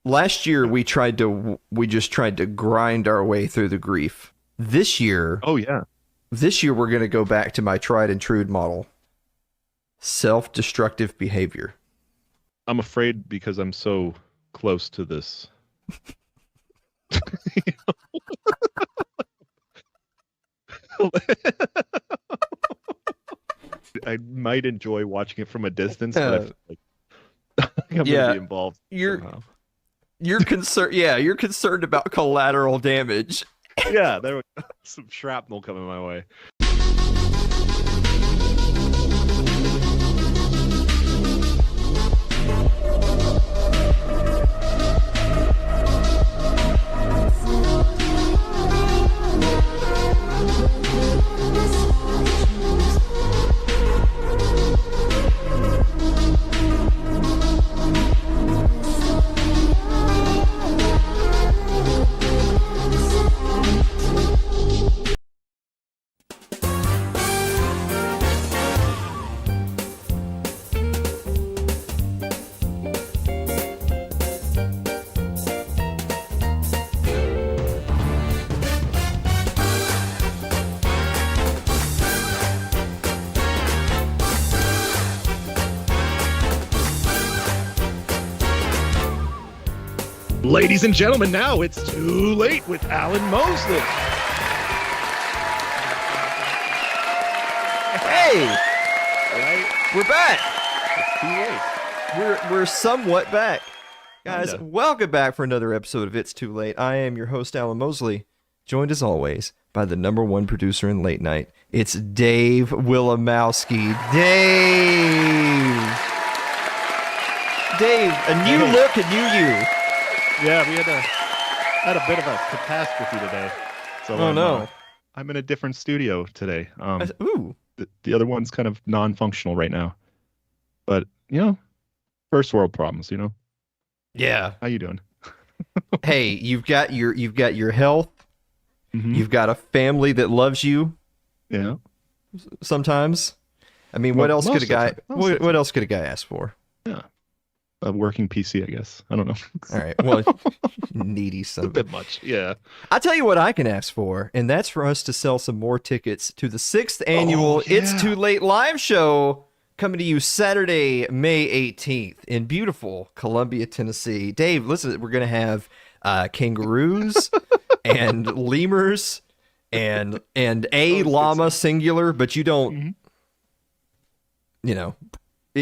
last year we just tried to grind our way through the grief. This year, we're going to go back to my tried and true model. Self-destructive behavior. I'm afraid because I'm so close to this. I might enjoy watching it from a distance, but I feel like I'm gonna be involved somehow. You're concerned. Yeah, you're concerned about collateral damage. Yeah, there was some shrapnel coming my way. Ladies and gentlemen, now it's Too Late with Alan Mosley. Hey, right? We're back. It's too late. We're somewhat back, guys. Welcome back for another episode of It's Too Late. I am your host, Alan Mosley, joined as always by the #1 producer in late night. It's Dave Willimowski. Dave, a new look, a new you. Yeah, we had a bit of a catastrophe today. So I'm in a different studio today. The other one's kind of non-functional right now. But, first world problems, Yeah. How you doing? Hey, you've got your health. Mm-hmm. You've got a family that loves you. Yeah. Sometimes. I mean, what else could a guy ask for? Yeah. A working PC, I guess. I don't know. All right. Well, needy son. A bit much. Yeah. I'll tell you what I can ask for, and that's for us to sell some more tickets to the 6th annual It's Too Late live show coming to you Saturday, May 18th in beautiful Columbia, Tennessee. Dave, listen, we're going to have kangaroos and lemurs and a llama singular, but you don't,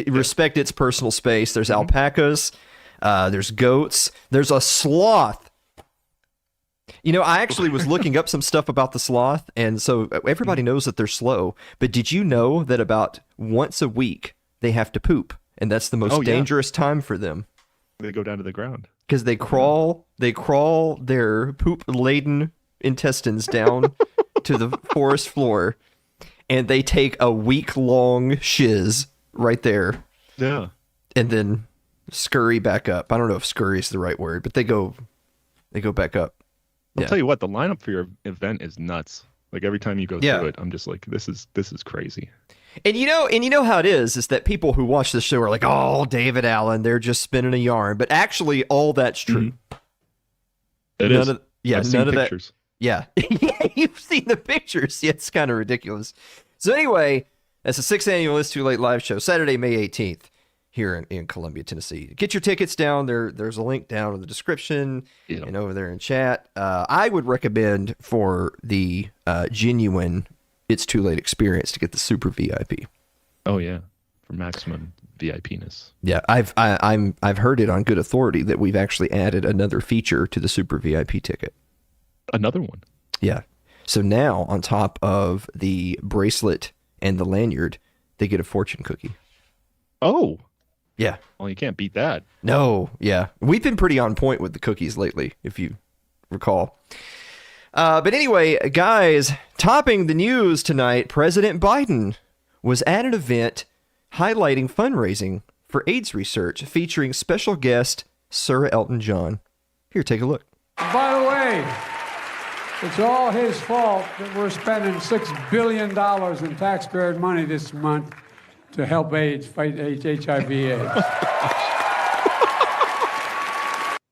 respect its personal space. There's alpacas, there's goats, there's a sloth. I actually was looking up some stuff about the sloth, and so everybody knows that they're slow, but did you know that about once a week they have to poop, and that's the most dangerous time for them? They go down to the ground. Because they crawl their poop-laden intestines down to the forest floor, and they take a week-long shiz right there. Yeah. And then scurry back up. I don't know if scurry is the right word, but they go back up. I'll tell you what, the lineup for your event is nuts. Like every time you go through it, I'm just like, this is crazy. And you know how it is that people who watch the show are like, oh, David Allen, they're just spinning a yarn. But actually all that's true. It is. None of pictures. That. Yeah. Yeah, you've seen the pictures. Yeah, it's kind of ridiculous. So anyway, that's the 6th annual It's Too Late live show, Saturday, May 18th, here in Columbia, Tennessee. Get your tickets down there. There's a link down in the description and over there in chat. I would recommend for the genuine It's Too Late experience to get the super VIP. Oh yeah, for maximum VIP-ness. Yeah, I've heard it on good authority that we've actually added another feature to the super VIP ticket. Another one. Yeah. So now on top of the bracelet and the lanyard, they get a fortune cookie. Oh. Yeah. Well, you can't beat that. No. Yeah. We've been pretty on point with the cookies lately, if you recall. But anyway, guys, topping the news tonight, President Biden was at an event highlighting fundraising for AIDS research featuring special guest Sir Elton John. Here, take a look. By the way, it's all his fault that we're spending $6 billion in taxpayer money this month to help AIDS fight HIV/AIDS.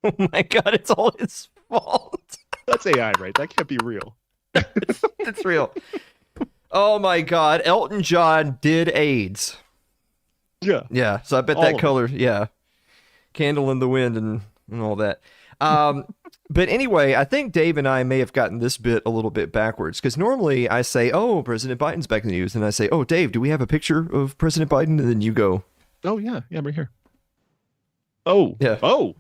Oh my God, it's all his fault. That's AI, right? That can't be real. It's real. Oh my God, Elton John did AIDS. Yeah. Yeah, so I bet All that of color, yeah. Candle in the Wind and all that. But anyway, I think Dave and I may have gotten this bit a little bit backwards, because normally I say, oh, President Biden's back in the news. And I say, oh, Dave, do we have a picture of President Biden? And then you go, oh, yeah. Yeah, right here. Oh. Yeah. Oh.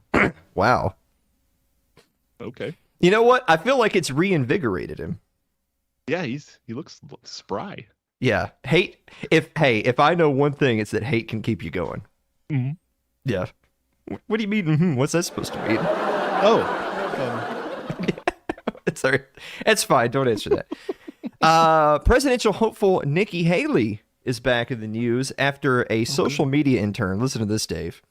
Wow. Okay. You know what? I feel like it's reinvigorated him. Yeah, he looks spry. Yeah. If I know one thing, it's that hate can keep you going. Mm-hmm. Yeah. What do you mean? Mm-hmm? What's that supposed to mean? Oh. Sorry. It's fine. Don't answer that. Presidential hopeful Nikki Haley is back in the news after a social media intern. Listen to this, Dave.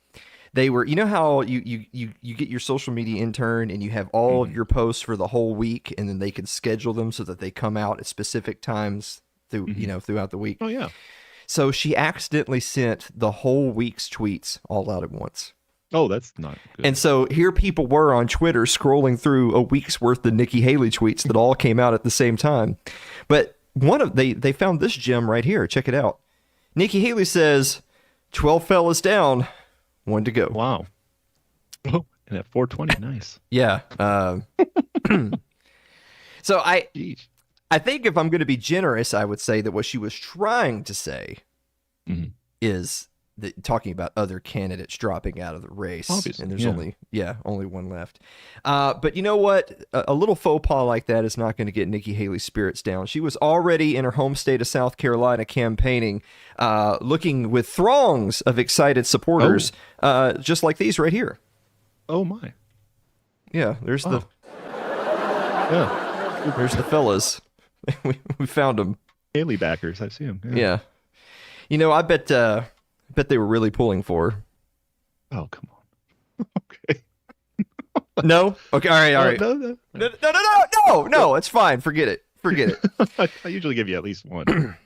They were, you know how you get your social media intern and you have all of your posts for the whole week, and then they can schedule them so that they come out at specific times throughout the week. Oh yeah. So she accidentally sent the whole week's tweets all out at once. Oh, that's not good. And so here people were on Twitter scrolling through a week's worth of Nikki Haley tweets that all came out at the same time. But they found this gem right here. Check it out. Nikki Haley says, 12 fellas down, 1 to go. Wow. Oh, and at 420, nice. Yeah. So I think if I'm going to be generous, I would say that what she was trying to say is talking about other candidates dropping out of the race. Obviously, and there's only one left. But you know what? A little faux pas like that is not going to get Nikki Haley's spirits down. She was already in her home state of South Carolina campaigning, looking with throngs of excited supporters, just like these right here. Oh my. Yeah, there's the fellas. we found them. Haley backers, I see them. Yeah. You know, I bet they were really pulling for her. Oh, come on. Okay. No? Okay, all right. No, it's fine. Forget it. I usually give you at least one.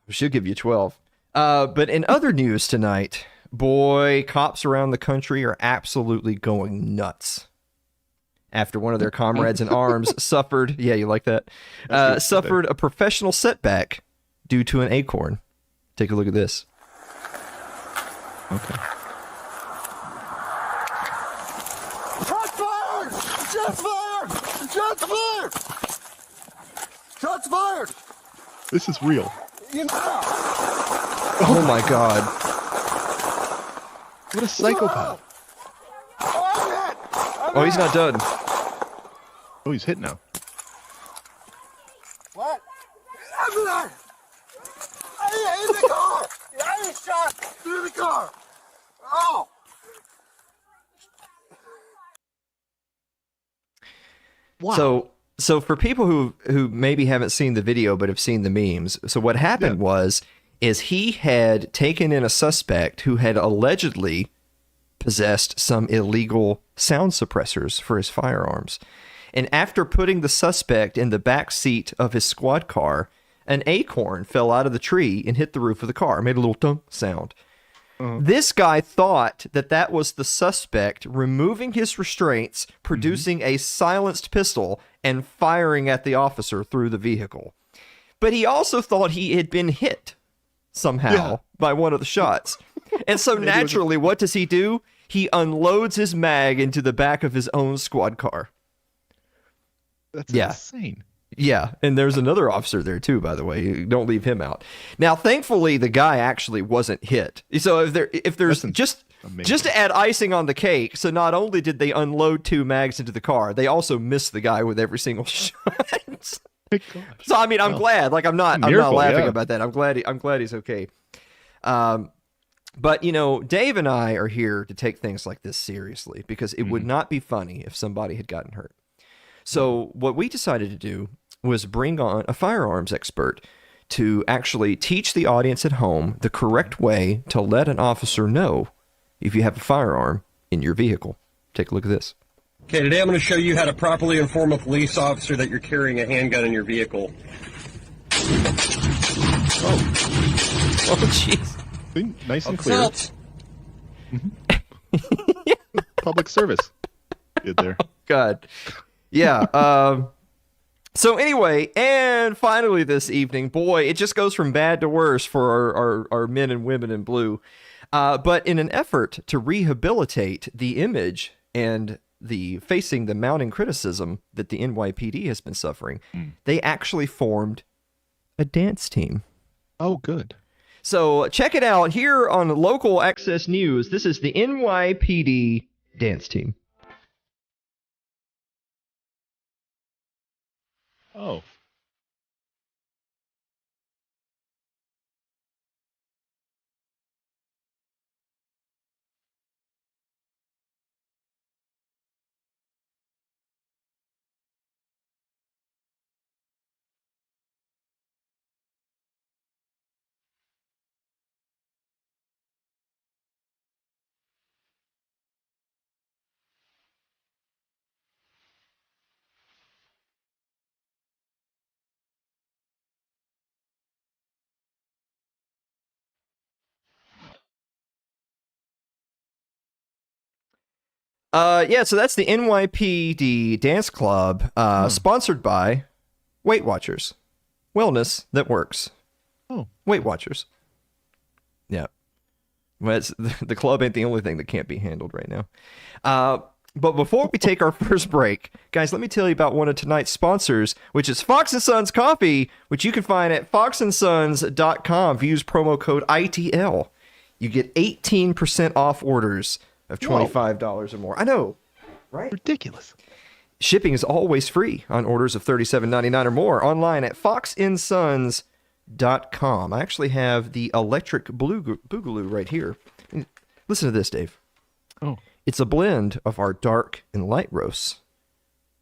She'll give you 12. But in other news tonight, boy, cops around the country are absolutely going nuts after one of their comrades in arms suffered, yeah, you like that? Suffered a professional setback due to an acorn. Take a look at this. Okay. Shots fired! Shots fired! Shots fired! Shots fired! This is real. Oh my God. What a psychopath. Oh, he's not done. Oh, he's hit now. What? In the car! I was shot through the car! Oh! Wow. So for people who maybe haven't seen the video but have seen the memes, so what happened is he had taken in a suspect who had allegedly possessed some illegal sound suppressors for his firearms. And after putting the suspect in the back seat of his squad car, an acorn fell out of the tree and hit the roof of the car. It made a little thunk sound. This guy thought that was the suspect removing his restraints, producing a silenced pistol, and firing at the officer through the vehicle. But he also thought he had been hit somehow by one of the shots. And so naturally, what does he do? He unloads his mag into the back of his own squad car. That's insane. Yeah, and there's another officer there too, by the way. Don't leave him out. Now, thankfully, the guy actually wasn't hit. So if there's just to add icing on the cake, so not only did they unload 2 mags into the car, they also missed the guy with every single shot. So I mean, I'm glad. Like I'm not laughing about that. I'm glad he's okay. But you know, Dave and I are here to take things like this seriously because it would not be funny if somebody had gotten hurt. So what we decided to do was bring on a firearms expert to actually teach the audience at home the correct way to let an officer know if you have a firearm in your vehicle. Take a look at this. Okay, today I'm going to show you how to properly inform a police officer that you're carrying a handgun in your vehicle. Oh, jeez. Nice and clear. public service did there. God. Yeah. So anyway, and finally this evening, boy, it just goes from bad to worse for our men and women in blue. But in an effort to rehabilitate the image and facing the mounting criticism that the NYPD has been suffering, they actually formed a dance team. Oh, good. So check it out here on Local Access News. This is the NYPD dance team. Oh. Yeah, so that's the NYPD Dance Club, sponsored by Weight Watchers. Wellness that works. Oh. Weight Watchers. Yeah. Well, the club ain't the only thing that can't be handled right now. But before we take our first break, guys, let me tell you about one of tonight's sponsors, which is Fox & Sons Coffee, which you can find at foxandsons.com. If you use promo code ITL, you get 18% off orders of $25 or more. I know, right? Ridiculous. Shipping is always free on orders of $37.99 or more online at foxandsons.com. I actually have the electric boogaloo right here. Listen to this, Dave. Oh. It's a blend of our dark and light roasts.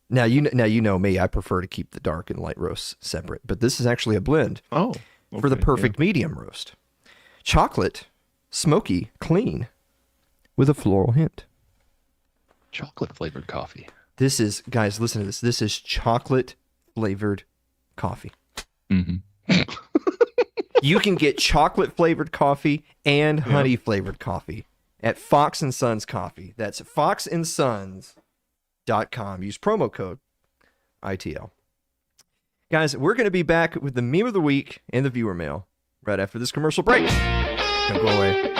Now you know me. I prefer to keep the dark and light roasts separate, but this is actually a blend for the perfect medium roast. Chocolate, smoky, clean, with a floral hint. Chocolate flavored coffee. This is, guys, listen to this. This is chocolate flavored coffee. Mm-hmm. You can get chocolate flavored coffee and honey flavored coffee at Fox & Sons Coffee. That's foxandsons.com. Use promo code ITL. Guys, we're going to be back with the meme of the week and the viewer mail right after this commercial break. Don't go away.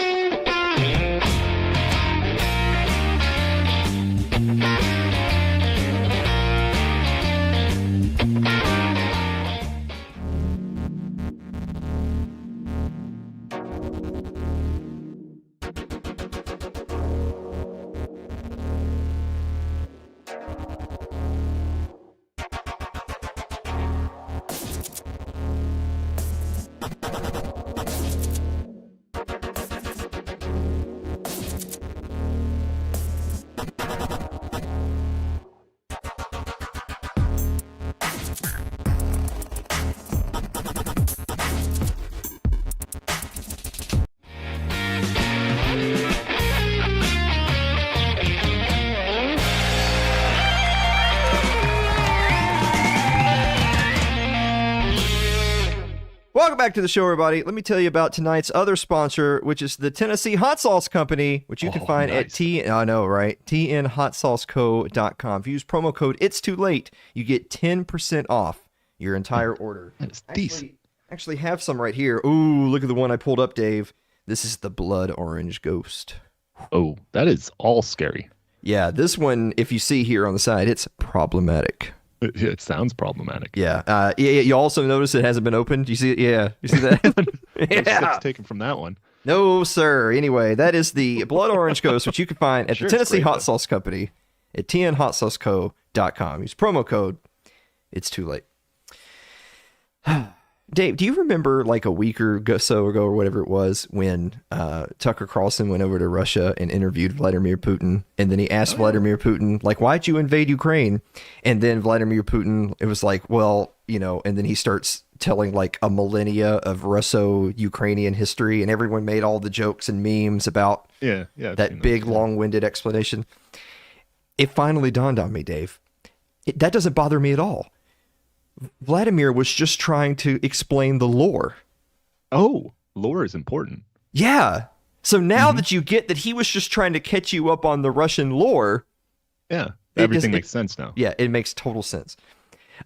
Welcome back to the show, everybody. Let me tell you about tonight's other sponsor, which is the Tennessee Hot Sauce Company, which you can find at tnhotsauceco.com. If you use promo code It's Too Late, you get 10% off your entire order. That is decent. Actually have some right here. Ooh, look at the one I pulled up, Dave. This is the Blood Orange Ghost. Oh, that is all scary. Yeah, this one, if you see here on the side, it's problematic. It sounds problematic. Yeah. You also notice it hasn't been opened. You see it? Yeah. You see that? No steps taken from that one. No, sir. Anyway, that is the Blood Orange Ghost, which you can find at the Tennessee Hot Sauce Company at tnhotsauceco.com. Use promo code It's Too Late. Dave, do you remember like a week or so ago or whatever it was when Tucker Carlson went over to Russia and interviewed Vladimir Putin, and then he asked Vladimir Putin, like, why'd you invade Ukraine? And then Vladimir Putin, it was like, well, you know, and then he starts telling like a millennia of Russo-Ukrainian history, and everyone made all the jokes and memes about that big long-winded explanation. It finally dawned on me, Dave. That doesn't bother me at all. Vladimir was just trying to explain the lore. Oh, lore is important. Yeah. So now that you get that he was just trying to catch you up on the Russian lore. Yeah, everything makes sense now. Yeah, it makes total sense.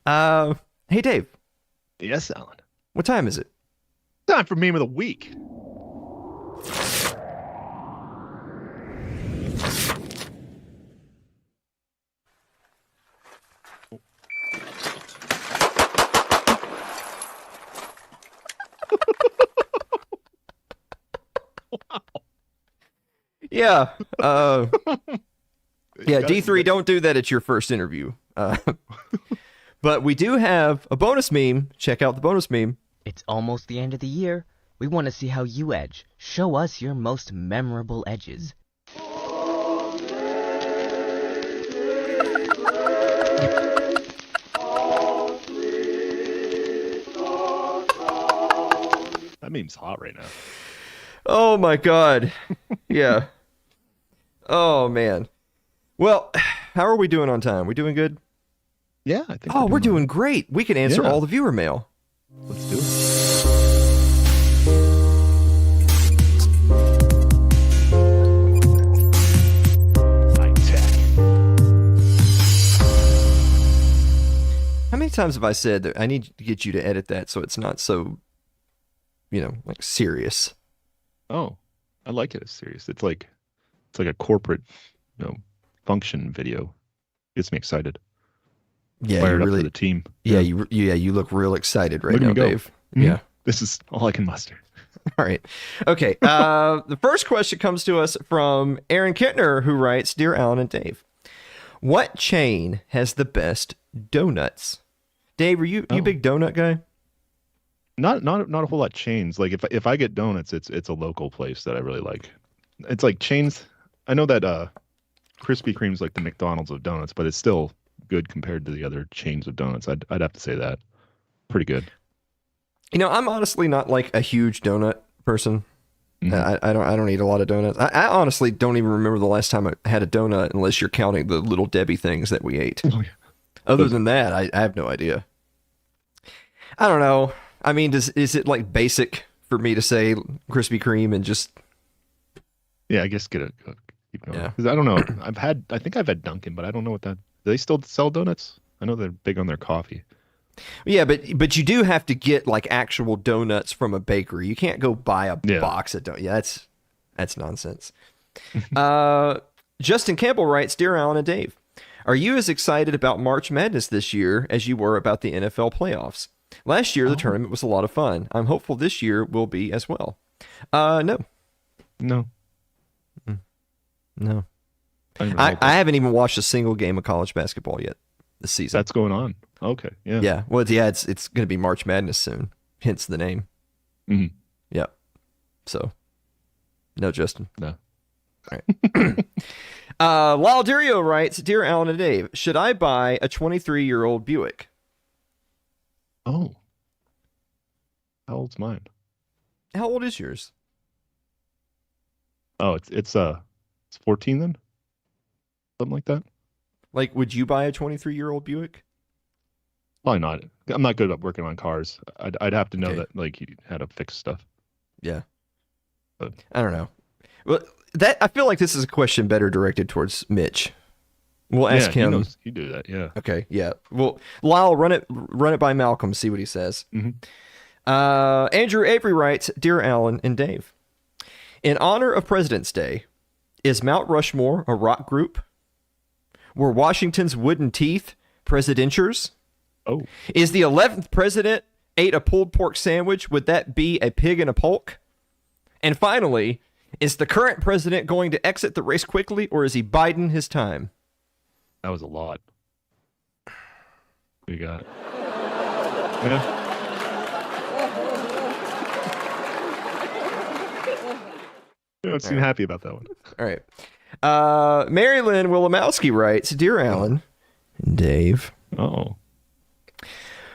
Hey, Dave. Yes, Alan. What time is it? Time for meme of the week. Yeah. Yeah, D3, don't do that at your first interview. But we do have a bonus meme. Check out the bonus meme. It's almost the end of the year. We want to see how you edge. Show us your most memorable edges. That meme's hot right now. Oh my God. Yeah. Oh man. Well, how are we doing on time? We doing good? Yeah, I think. Oh, we're doing great. We can answer all the viewer mail. Let's do it. High tech. How many times have I said that I need to get you to edit that so it's not so, like serious? Oh, I like it as serious. It's like a corporate, function video. Gets me excited. Yeah, Fired you up really for the team. Yeah, you look real excited right Look at now, me go. Dave. Mhm. Yeah. This is all I can muster. All right. Okay. The first question comes to us from Aaron Kittner, who writes, "Dear Alan and Dave, what chain has the best donuts?" Dave, are you big donut guy? Not a whole lot chains. Like if I get donuts, it's a local place that I really like. It's like chains. I know that Krispy Kreme's like the McDonald's of donuts, but it's still good compared to the other chains of donuts. I'd have to say that. Pretty good. I'm honestly not like a huge donut person. Mhm. I don't eat a lot of donuts. I honestly don't even remember the last time I had a donut, unless you're counting the Little Debbie things that we ate. Oh, yeah. Other than that, I have no idea. I don't know. I mean, is it like basic for me to say Krispy Kreme and just? Yeah, I guess keep going. Yeah. 'Cause I don't know. I think I've had Dunkin', but I don't know what that. Do they still sell donuts? I know they're big on their coffee. Yeah, but you do have to get like actual donuts from a bakery. You can't go buy a box of donuts. Yeah, that's nonsense. Justin Campbell writes, "Dear Alan and Dave, are you as excited about March Madness this year as you were about the NFL playoffs? Last year, the tournament was a lot of fun. I'm hopeful this year will be as well." No. No. No. I haven't even watched a single game of college basketball yet this season. That's going on. Okay. Yeah. Yeah. Well, it's going to be March Madness soon, hence the name. Mhm. Yep. So, no, Justin. No. All right. Lyle Durio writes, "Dear Alan and Dave, should I buy a 23-year-old Buick?" Oh. How old's mine? How old is yours? Oh, it's 14 then? Something like that? Like, would you buy a 23-year-old Buick? Probably not. I'm not good at working on cars. I'd have to know Okay. that like he had to fix stuff. Yeah. But I don't know. Well, I feel like this is a question better directed towards Mitch. We'll ask him. He do that. Yeah. Okay. Yeah. Well, Lyle, run it by Malcolm. See what he says. Mhm. Andrew Avery writes, "Dear Alan and Dave, in honor of President's Day, is Mount Rushmore a rock group? Were Washington's wooden teeth presidentures? Oh. Is the 11th president ate a pulled pork sandwich? Would that be a pig in a polk? And finally, is the current president going to exit the race quickly, or is he biding his time?" That was a lot. We got it. Yeah. You don't seem happy about that one. All right. Mary Lynn Wilimowski writes, "Dear Alan and Dave, Oh.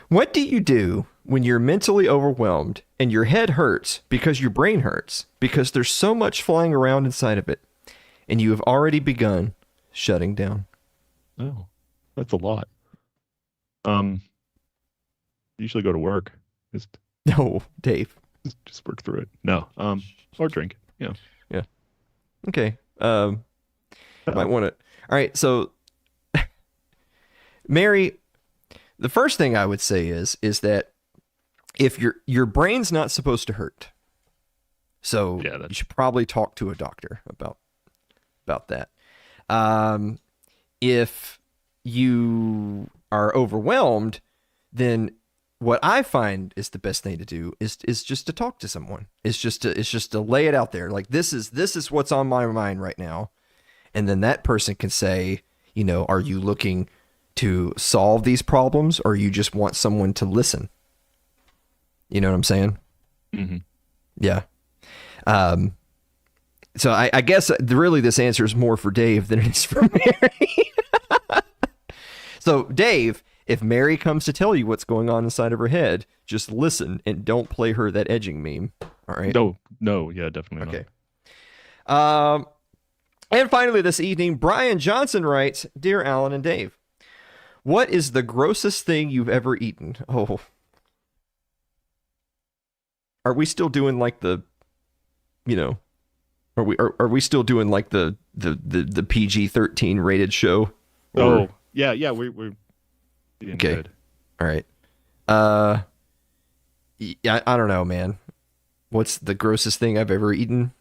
what do you do when you're mentally overwhelmed and your head hurts because your brain hurts because there's so much flying around inside of it and you have already begun shutting down?" Oh. That's a lot. Usually go to work. Just No, Dave. work through it. No. Or drink. Yeah. Okay. Might want to. All right. So, Mary, the first thing I would say is that if your brain's not supposed to hurt, so you should probably talk to a doctor about that. If you are overwhelmed, then what I find is the best thing to do is just to talk to someone. It's just to lay it out there. Like, this is what's on my mind right now. And then that person can say, are you looking to solve these problems, or you just want someone to listen? You know what I'm saying? Mm-hmm. Yeah. So I guess really this answer is more for Dave than it is for Mary. So Dave, if Mary comes to tell you what's going on inside of her head, just listen and don't play her that edging meme. All right? No, yeah, definitely okay. Not. And finally this evening, Brian Johnson writes, Dear Alan and Dave, what is the grossest thing you've ever eaten? Oh. Are we still doing like the, are we still doing like the PG-13 rated show? Or... yeah, we're being okay. Good. All right. Yeah, I don't know, man. What's the grossest thing I've ever eaten?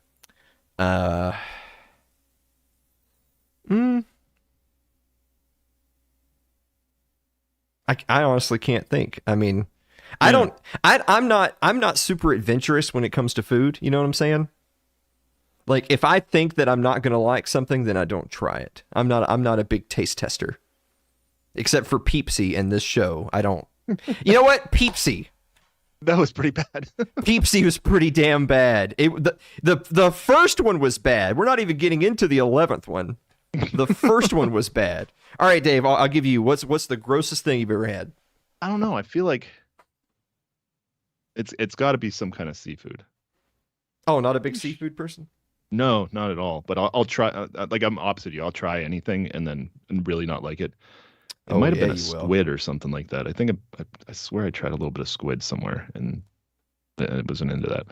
I honestly can't think. I mean, I'm not super adventurous when it comes to food. You know what I'm saying? Like, if I think that I'm not going to like something, then I don't try it. I'm not a big taste tester. Except for Peepsy in this show. I don't. You know what? Peepsy. That was pretty bad. Peepsy was pretty damn bad. The first one was bad. We're not even getting into the 11th one. The first one was bad. All right, Dave, I'll give you, what's the grossest thing you've ever had? I don't know. I feel like it's got to be some kind of seafood. Oh, not a big seafood person? No, not at all. But I'll try. Like, I'm opposite you. I'll try anything and really not like it. It might have been a squid or something like that. I think I swear I tried a little bit of squid somewhere, and it wasn't into that.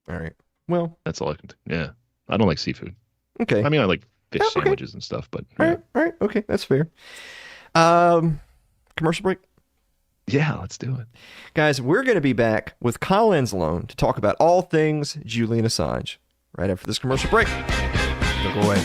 All right. Well, that's all I can. Yeah, I don't like seafood. Okay. I mean, I like fish sandwiches and stuff, but all right. Okay, that's fair. Commercial break. Yeah, let's do it, guys. We're going to be back with Kyle Anzalone to talk about all things Julian Assange right after this commercial break. Don't go away.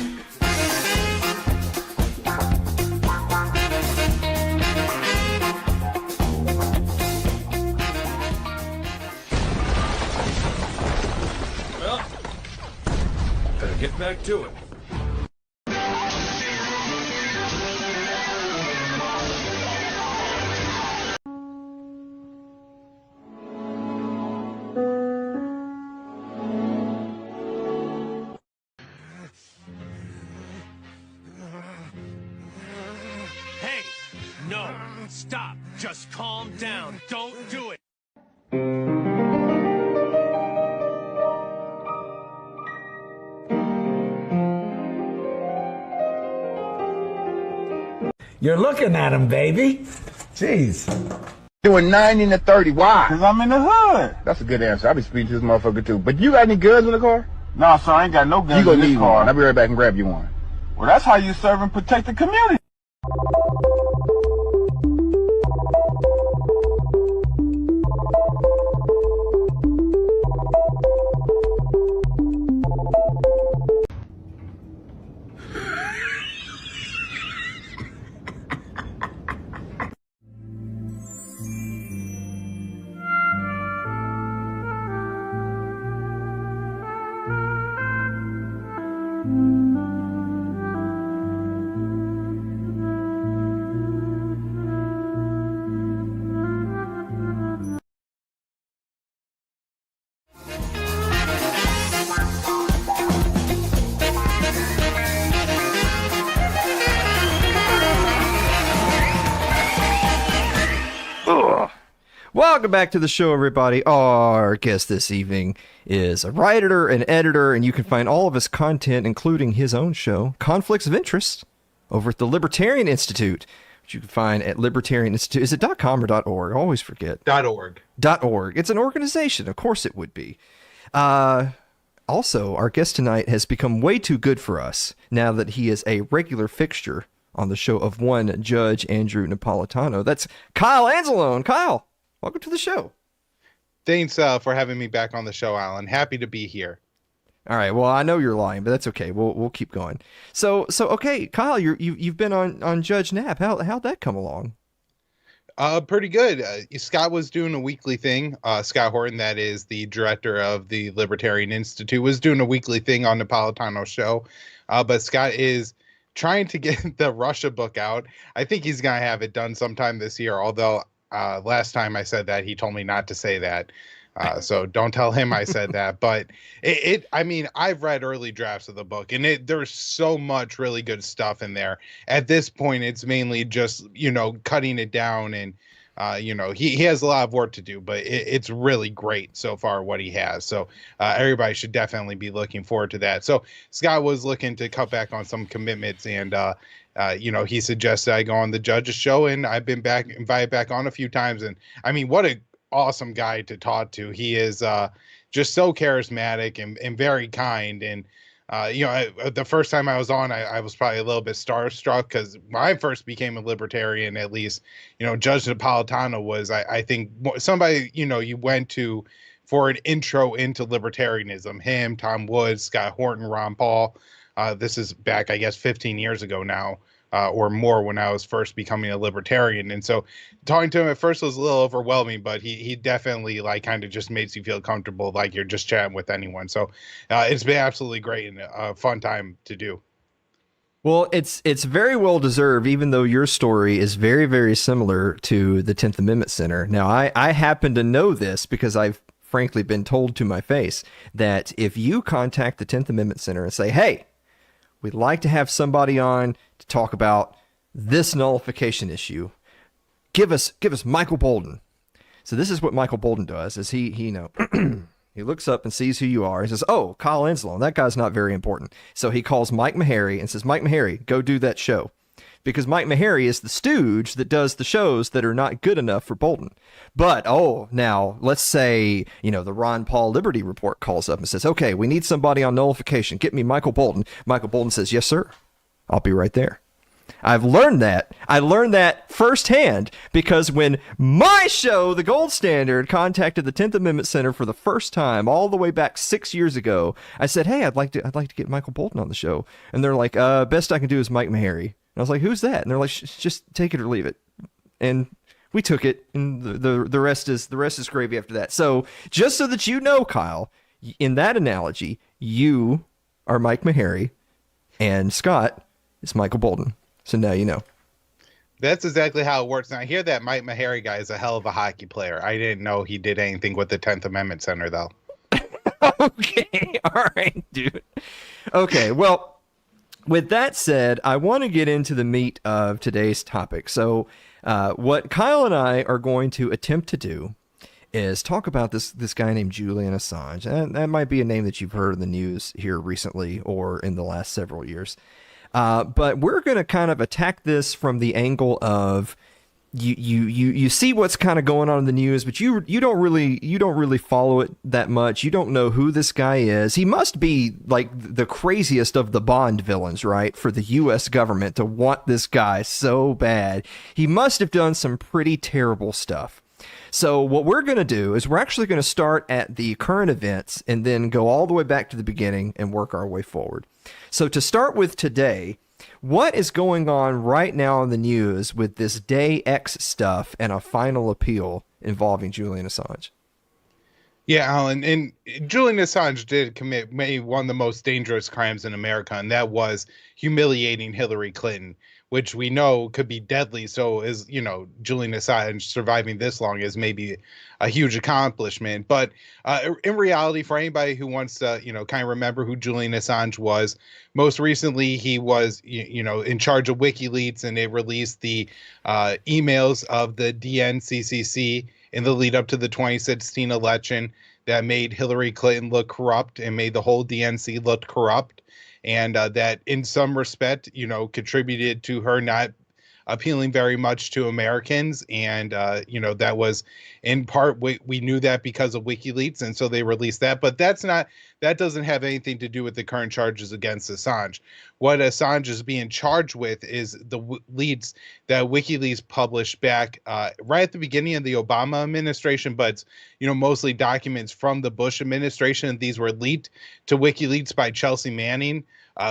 Get back to it. Hey, no, stop. Just calm down. Don't do it. You're looking at him, baby. Jeez. Doing 90 to 30. Why? Because I'm in the hood. That's a good answer. I'll be speaking to this motherfucker too. But you got any guns in the car? No, sir, I ain't got no guns you gonna in this need car. one. I'll be right back and grab you one. Well, that's how you serve and protect the community. Welcome back to the show, everybody. Our guest this evening is a writer and editor, and you can find all of his content, including his own show, Conflicts of Interest, over at the Libertarian Institute, which you can find at Libertarian Institute. Is it .com or .org? I always forget. .org. .org. It's an organization. Of course it would be. On also, our guest tonight has become way too good for us now that he is a regular fixture on the show of one Judge Andrew Napolitano. That's Kyle Anzalone. Kyle, welcome to the show. Thanks for having me back on the show, Alan. Happy to be here. All right. Well, I know you're lying, but that's okay. We'll keep going. So okay, Kyle, you've been on Judge Nap. How'd that come along? Pretty good. Scott was doing a weekly thing. Scott Horton, that is the director of the Libertarian Institute, was doing a weekly thing on Napolitano's show. But Scott is trying to get the Russia book out. I think he's going to have it done sometime this year, although last time I said that, he told me not to say that. So don't tell him I said that. But I mean, I've read early drafts of the book, and there's so much really good stuff in there. At this point, it's mainly just, cutting it down, and he has a lot of work to do, but it's really great so far what he has. So everybody should definitely be looking forward to that. So Scott was looking to cut back on some commitments, and he suggested I go on the Judge's show, and I've been invited back on a few times. And I mean, what a awesome guy to talk to. He is just so charismatic and very kind. And the first time I was on, I was probably a little bit starstruck, because when I first became a libertarian, at least, Judge Napolitano was, I think, somebody, you went to for an intro into libertarianism. Him, Tom Woods, Scott Horton, Ron Paul. This is back, I guess, 15 years ago now. Or more, when I was first becoming a libertarian. And so talking to him at first was a little overwhelming, but he definitely kind of just makes you feel comfortable, like you're just chatting with anyone. So it's been absolutely great and a fun time to do. Well, it's very well deserved, even though your story is very, very similar to the 10th Amendment Center. Now, I happen to know this because I've frankly been told to my face that if you contact the 10th Amendment Center and say, hey, we'd like to have somebody on to talk about this nullification issue, give us Michael Bolden. So this is what Michael Bolden does, is he he looks up and sees who you are. He says, oh, Kyle Anzalone, that guy's not very important. So he calls Mike Meharry and says, Mike Meharry, go do that show. Because Mike Meharry is the stooge that does the shows that are not good enough for Bolden. But, now, let's say, the Ron Paul Liberty Report calls up and says, okay, we need somebody on nullification. Get me Michael Bolden. Michael Bolden says, yes, sir. I'll be right there. I've learned that. I learned that firsthand because when my show, The Gold Standard, contacted the 10th Amendment Center for the first time, all the way back 6 years ago, I said, hey, I'd like to get Michael Bolden on the show. And they're like, best I can do is Mike Meharry. And I was like, who's that? And they're like, just take it or leave it. And we took it, and the rest is gravy after that. So just so that you know, Kyle, in that analogy, you are Mike Meharry, and Scott is Michael Bolden. So now you know. That's exactly how it works. Now, I hear that Mike Meharry guy is a hell of a hockey player. I didn't know he did anything with the 10th Amendment Center, though. Okay, all right, dude. Okay, well, with that said, I want to get into the meat of today's topic. So what Kyle and I are going to attempt to do is talk about this guy named Julian Assange. And that might be a name that you've heard in the news here recently or in the last several years. But we're going to kind of attack this from the angle of you see what's kind of going on in the news, but you don't really follow it that much. You don't know who this guy is. He must be like the craziest of the Bond villains, right? For the U.S. government to want this guy so bad. He must have done some pretty terrible stuff. So what we're going to do is we're actually going to start at the current events and then go all the way back to the beginning and work our way forward. So to start with today, what is going on right now in the news with this Day X stuff and a final appeal involving Julian Assange? Yeah, Alan, and Julian Assange did commit maybe one of the most dangerous crimes in America, and that was humiliating Hillary Clinton, which we know could be deadly. So is, Julian Assange surviving this long is maybe a huge accomplishment. But in reality, for anybody who wants to, kind of remember who Julian Assange was, most recently he was, in charge of WikiLeaks, and it released the emails of the DNCCC in the lead up to the 2016 election that made Hillary Clinton look corrupt and made the whole DNC look corrupt. And that in some respect, contributed to her not appealing very much to Americans. And, that was in part, we knew that because of WikiLeaks. And so they released that. But that doesn't have anything to do with the current charges against Assange. What Assange is being charged with is the leaks that WikiLeaks published back right at the beginning of the Obama administration, but mostly documents from the Bush administration. These were leaked to WikiLeaks by Chelsea Manning,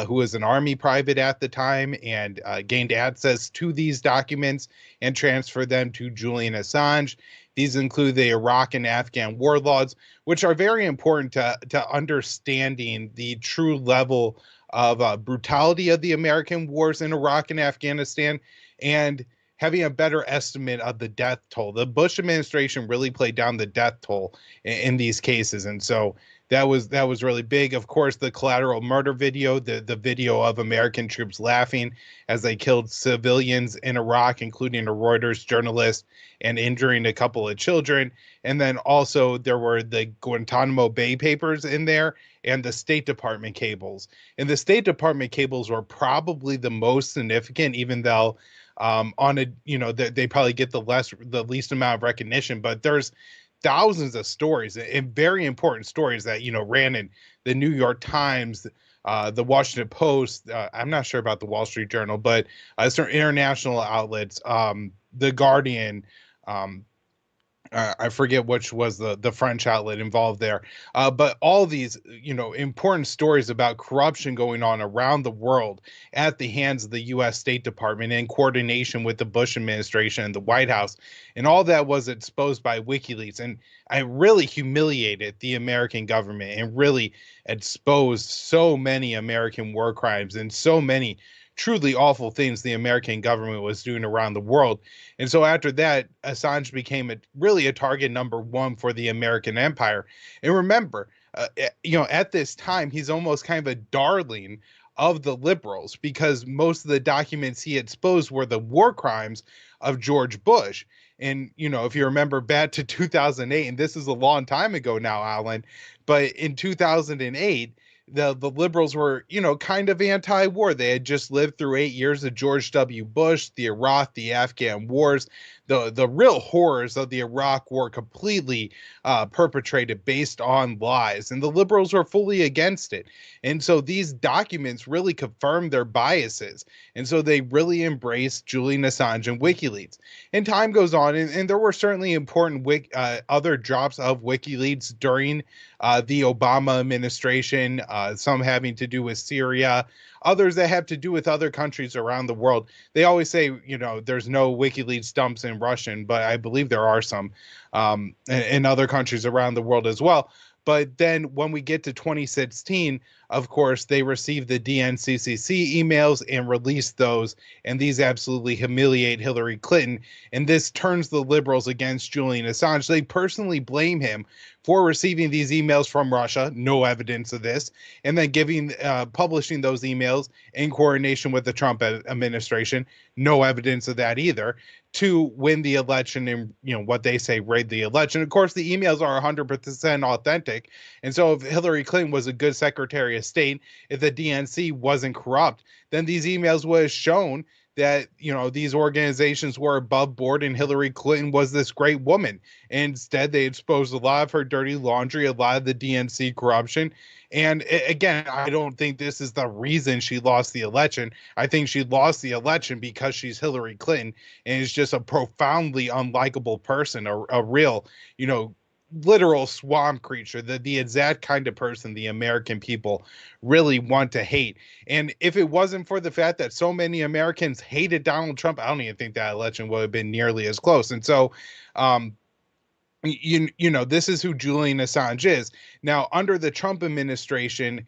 who was an Army private at the time, and gained access to these documents and transferred them to Julian Assange. These include the Iraq and Afghan war logs, which are very important to understanding the true level of brutality of the American wars in Iraq and Afghanistan, and having a better estimate of the death toll. The Bush administration really played down the death toll in these cases. And so that was really big. Of course, the collateral murder video, the video of American troops laughing as they killed civilians in Iraq, including a Reuters journalist, and injuring a couple of children. And then also there were the Guantanamo Bay papers in there and the State Department cables. And the State Department cables were probably the most significant, even though they probably get the least amount of recognition. But there's thousands of stories and very important stories that ran in the New York Times, the Washington Post. I'm not sure about the Wall Street Journal, but certain international outlets, the Guardian. I forget which was the French outlet involved there, but all these important stories about corruption going on around the world at the hands of the U.S. State Department in coordination with the Bush administration and the White House, and all that was exposed by WikiLeaks, and I really humiliated the American government and really exposed so many American war crimes and so many truly awful things the American government was doing around the world. And so after that, Assange became really a target number one for the American empire. And remember, at this time, he's almost kind of a darling of the liberals, because most of the documents he exposed were the war crimes of George Bush. And, if you remember back to 2008, and this is a long time ago now, Alan, but in 2008, the liberals were, kind of anti-war. They had just lived through 8 years of George W. Bush, the Iraq, the Afghan wars, the real horrors of the Iraq war completely perpetrated based on lies. And the liberals were fully against it. And so these documents really confirmed their biases. And so they really embraced Julian Assange and WikiLeaks. And time goes on, and there were certainly important other drops of WikiLeaks during the Obama administration, some having to do with Syria, others that have to do with other countries around the world. They always say, there's no WikiLeaks dumps in Russian, but I believe there are some in other countries around the world as well. But then when we get to 2016, of course, they received the DNCCC emails and released those. And these absolutely humiliate Hillary Clinton. And this turns the liberals against Julian Assange. They personally blame him for receiving these emails from Russia. No evidence of this. And then publishing those emails in coordination with the Trump administration. No evidence of that either. To win the election and, what they say, raid the election. Of course, the emails are 100% authentic. And so if Hillary Clinton was a good Secretary of State, if the DNC wasn't corrupt, then these emails would have shown that, these organizations were above board and Hillary Clinton was this great woman. And instead, they exposed a lot of her dirty laundry, a lot of the DNC corruption. And again, I don't think this is the reason she lost the election. I think she lost the election because she's Hillary Clinton and is just a profoundly unlikable person, a real, literal swamp creature, the exact kind of person the American people really want to hate. And if it wasn't for the fact that so many Americans hated Donald Trump, I don't even think that election would have been nearly as close. And so, this is who Julian Assange is. Now, under the Trump administration,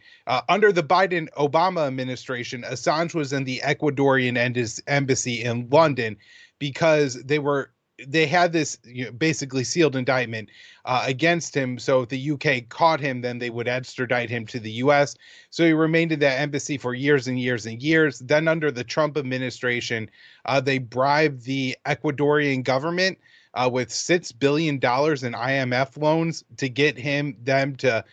under the Biden-Obama administration, Assange was in the Ecuadorian embassy in London because they had this basically sealed indictment against him. So if the UK caught him, then they would extradite him to the US. So he remained in that embassy for years and years and years. Then under the Trump administration, they bribed the Ecuadorian government with $6 billion in IMF loans to get them to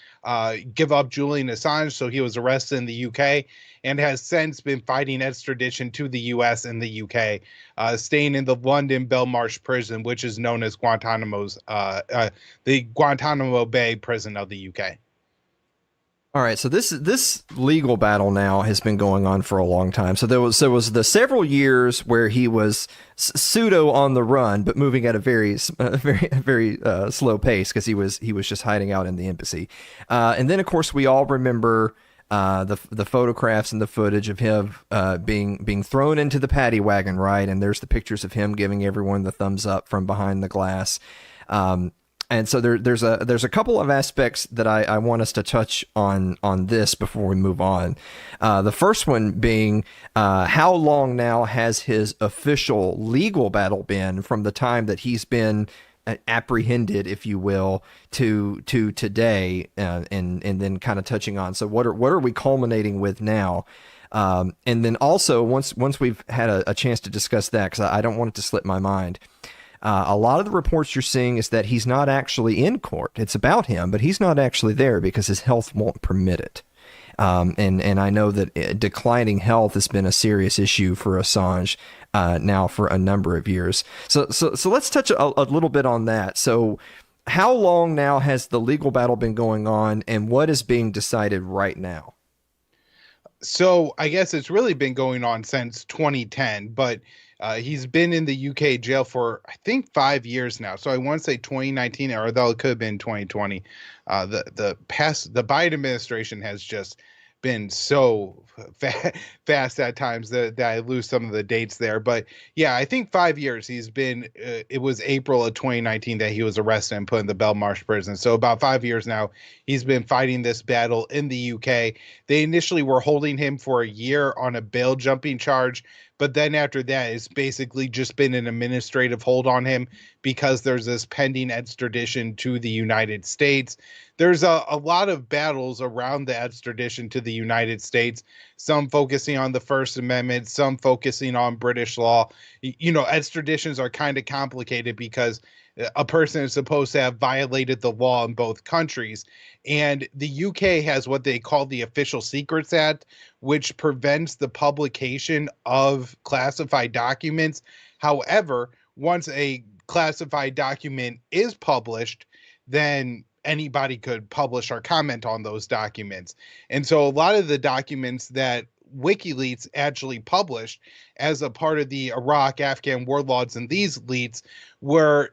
give up Julian Assange. So he was arrested in the UK and has since been fighting extradition to the US and the UK, staying in the London Belmarsh prison, which is known as the Guantanamo Bay prison of the UK. All right, so this legal battle now has been going on for a long time. So there was the several years where he was pseudo on the run, but moving at a very slow pace because he was just hiding out in the embassy. And then of course we all remember the photographs and the footage of him being thrown into the paddy wagon, right? And there's the pictures of him giving everyone the thumbs up from behind the glass. And so there's a couple of aspects that I want us to touch on this before we move on. The first one being how long now has his official legal battle been from the time that he's been apprehended, if you will, to today, and then kind of touching on, so what are we culminating with now? And then also once we've had a chance to discuss that, because I don't want it to slip my mind. A lot of the reports you're seeing is that he's not actually in court. It's about him, but he's not actually there because his health won't permit it. And I know that declining health has been a serious issue for Assange now for a number of years. So let's touch a little bit on that. So how long now has the legal battle been going on, and what is being decided right now? So I guess it's really been going on since 2010, but he's been in the UK jail for, I think, 5 years now. So I want to say 2019, or though it could have been 2020. The Biden administration has just been so fast at times that I lose some of the dates there. But yeah, I think 5 years he's been, it was April of 2019 that he was arrested and put in the Belmarsh prison. So about 5 years now, he's been fighting this battle in the UK. They initially were holding him for a year on a bail jumping charge. But then after that, it's basically just been an administrative hold on him because there's this pending extradition to the United States. There's a lot of battles around the extradition to the United States, some focusing on the First Amendment, some focusing on British law. You know, extraditions are kind of complicated because a person is supposed to have violated the law in both countries. And the UK has what they call the Official Secrets Act, which prevents the publication of classified documents. However, once a classified document is published, then anybody could publish or comment on those documents. And so a lot of the documents that WikiLeaks actually published as a part of the Iraq, Afghan warlords, and these leaks were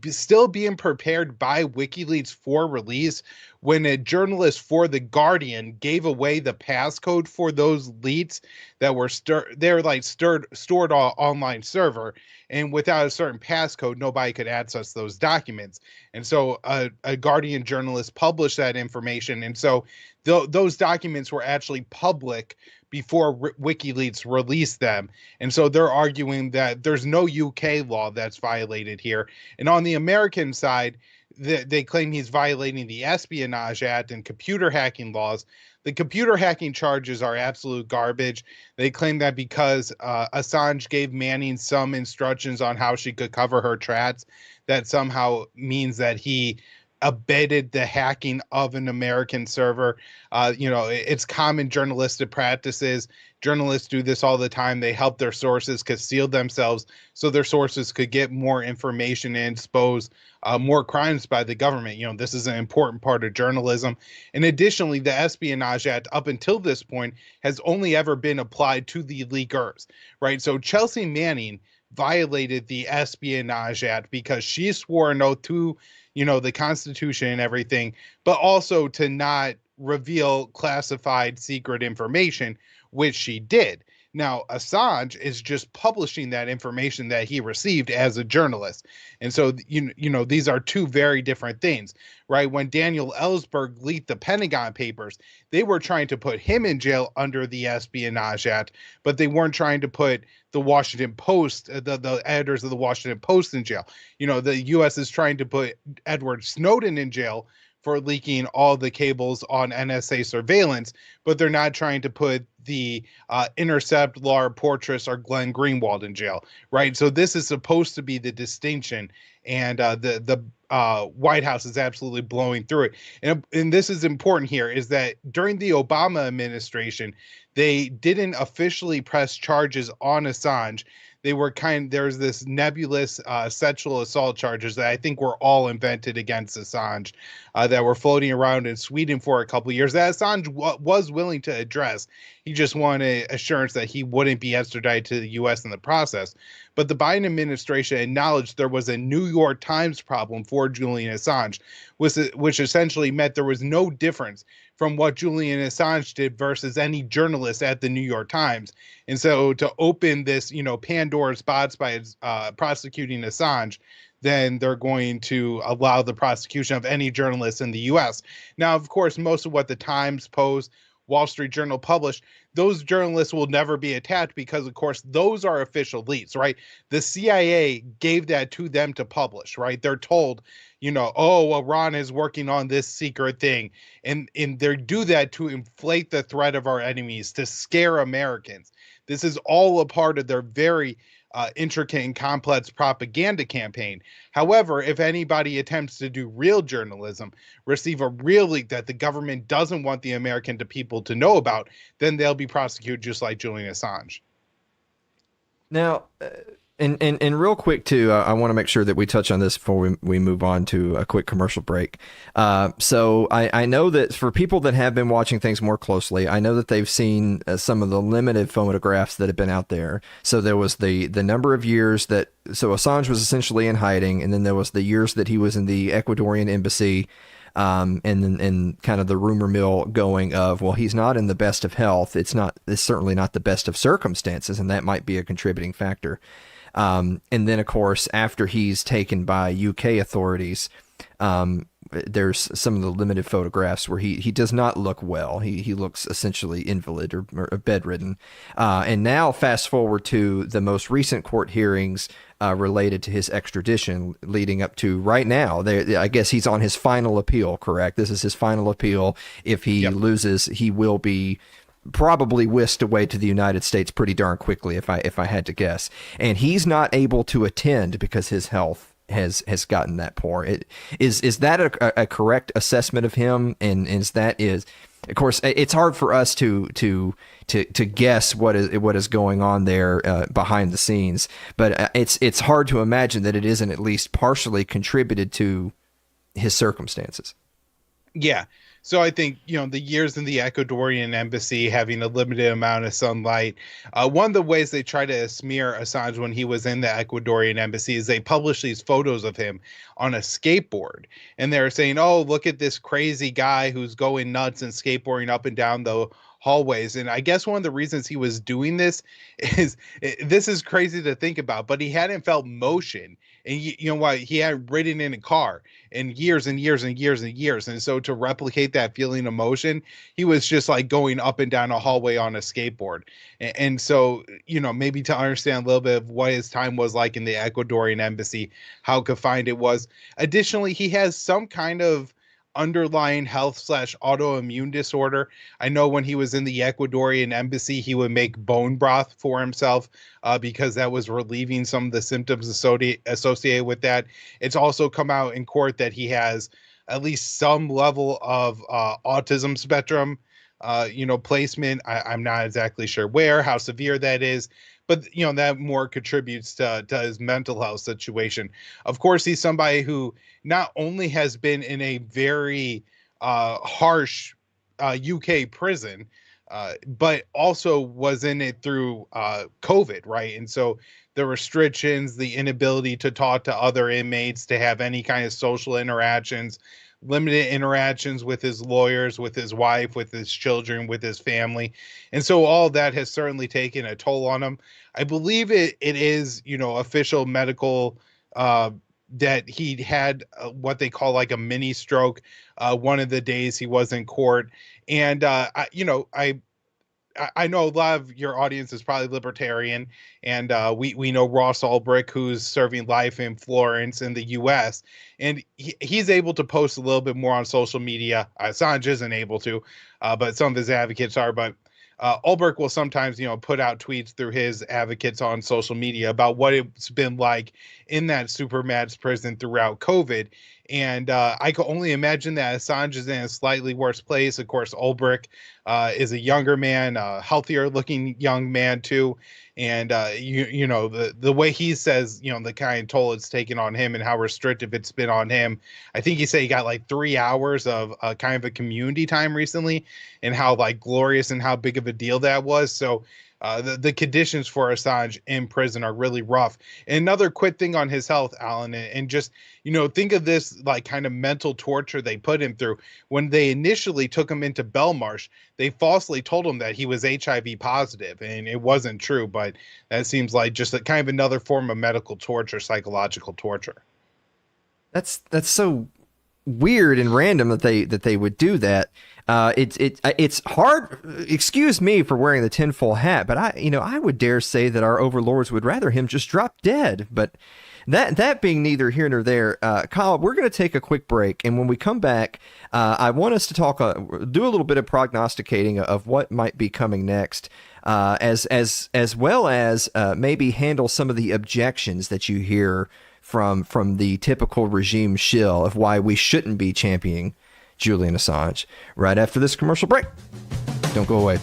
still being prepared by WikiLeaks for release when a journalist for The Guardian gave away the passcode for those leaks that were stored on online server, and without a certain passcode, nobody could access those documents. And so a Guardian journalist published that information, and so those documents were actually public before WikiLeaks released them. And so they're arguing that there's no UK law that's violated here. And on the American side, they claim he's violating the Espionage Act and computer hacking laws. The computer hacking charges are absolute garbage. They claim that because Assange gave Manning some instructions on how she could cover her tracks, that somehow means that he abetted the hacking of an American server. It's common journalistic practices. Journalists do this all the time. They help their sources conceal themselves so their sources could get more information and expose more crimes by the government. You know, this is an important part of journalism. And additionally, the Espionage Act up until this point has only ever been applied to the leakers, right? So Chelsea Manning violated the Espionage Act because she swore an oath to the Constitution and everything, but also to not reveal classified secret information, which she did. Now, Assange is just publishing that information that he received as a journalist. And so, these are two very different things, right? When Daniel Ellsberg leaked the Pentagon Papers, they were trying to put him in jail under the Espionage Act, but they weren't trying to put the Washington Post, the editors of the Washington Post in jail. The U.S. is trying to put Edward Snowden in jail for leaking all the cables on NSA surveillance, but they're not trying to put the Intercept, Laura Poitras, or Glenn Greenwald in jail, right? So this is supposed to be the distinction, and the White House is absolutely blowing through it. And this is important here, is that during the Obama administration, they didn't officially press charges on Assange. They were there's this nebulous sexual assault charges that I think were all invented against Assange that were floating around in Sweden for a couple of years that Assange was willing to address. He just wanted assurance that he wouldn't be extradited to the U.S. in the process. But the Biden administration acknowledged there was a New York Times problem for Julian Assange, which essentially meant there was no difference from what Julian Assange did versus any journalist at the New York Times. And so to open this, Pandora's box by prosecuting Assange, then they're going to allow the prosecution of any journalist in the U.S. Now, of course, most of what the Times, Post, Wall Street Journal published, those journalists will never be attacked because, of course, those are official leaks, right? The CIA gave that to them to publish, right? They're told, Iran is working on this secret thing. And they do that to inflate the threat of our enemies, to scare Americans. This is all a part of their very intricate and complex propaganda campaign. However, if anybody attempts to do real journalism, receive a real leak that the government doesn't want the American people to know about, then they'll be prosecuted just like Julian Assange. Now, and real quick too, I want to make sure that we touch on this before we move on to a quick commercial break. So I know that for people that have been watching things more closely, I know that they've seen some of the limited photographs that have been out there. So there was the number of years so Assange was essentially in hiding, and then there was the years that he was in the Ecuadorian embassy. And kind of the rumor mill going of, well, he's not in the best of health. It's certainly not the best of circumstances, and that might be a contributing factor. And then, of course, after he's taken by UK authorities, there's some of the limited photographs where he does not look well. He looks essentially invalid or bedridden. And now fast forward to the most recent court hearings related to his extradition leading up to right now. I guess he's on his final appeal, correct? This is his final appeal. If he loses, he will be probably whisked away to the United States pretty darn quickly, if I had to guess. And he's not able to attend because his health has gotten that poor. Is that a correct assessment of him? And of course, it's hard for us to guess what is going on there behind the scenes, but it's hard to imagine that it isn't at least partially contributed to his circumstances. Yeah. So I think, the years in the Ecuadorian embassy, having a limited amount of sunlight. One of the ways they try to smear Assange when he was in the Ecuadorian embassy is they publish these photos of him on a skateboard. And they're saying, oh, look at this crazy guy who's going nuts and skateboarding up and down the hallways. And I guess one of the reasons he was doing this is crazy to think about, but he hadn't felt motion. And you know what? He had ridden in a car in years and years and years and years. And so to replicate that feeling of motion, he was just like going up and down a hallway on a skateboard. And so, maybe to understand a little bit of what his time was like in the Ecuadorian embassy, how confined it was. Additionally, he has some kind of underlying health / autoimmune disorder. I know when he was in the Ecuadorian embassy, he would make bone broth for himself because that was relieving some of the symptoms associated with that. It's also come out in court that he has at least some level of autism spectrum, placement. I'm not exactly sure how severe that is. But, that more contributes to his mental health situation. Of course, he's somebody who not only has been in a very harsh UK prison, but also was in it through COVID, right? And so the restrictions, the inability to talk to other inmates, to have any kind of social interactions, limited interactions with his lawyers, with his wife, with his children, with his family. And so all that has certainly taken a toll on him. I believe it is, official medical that he had what they call like a mini stroke one of the days he was in court. And, I know a lot of your audience is probably libertarian, and we know Ross Ulbricht, who's serving life in Florence in the U.S., and he's able to post a little bit more on social media. Assange isn't able to, but some of his advocates are. But Ulbricht will sometimes, put out tweets through his advocates on social media about what it's been like in that supermax prison throughout COVID. And I can only imagine that Assange is in a slightly worse place. Of course, Ulbricht is a younger man, a healthier looking young man too. And the way he says, the kind of toll it's taken on him and how restrictive it's been on him. I think he said he got like 3 hours of kind of a community time recently, and how like glorious and how big of a deal that was. So the conditions for Assange in prison are really rough. And another quick thing on his health, Alan, and just, think of this like kind of mental torture they put him through. When they initially took him into Belmarsh, they falsely told him that he was HIV positive, and it wasn't true. But that seems like just a kind of another form of medical torture, psychological torture. That's so weird and random that they would do that. It's hard. Excuse me for wearing the tinfoil hat, but I would dare say that our overlords would rather him just drop dead. But that being neither here nor there, Kyle, we're going to take a quick break, and when we come back, I want us to talk, do a little bit of prognosticating of what might be coming next, as well as maybe handle some of the objections that you hear from the typical regime shill of why we shouldn't be championing Julian Assange. Right after this commercial break. Don't go away.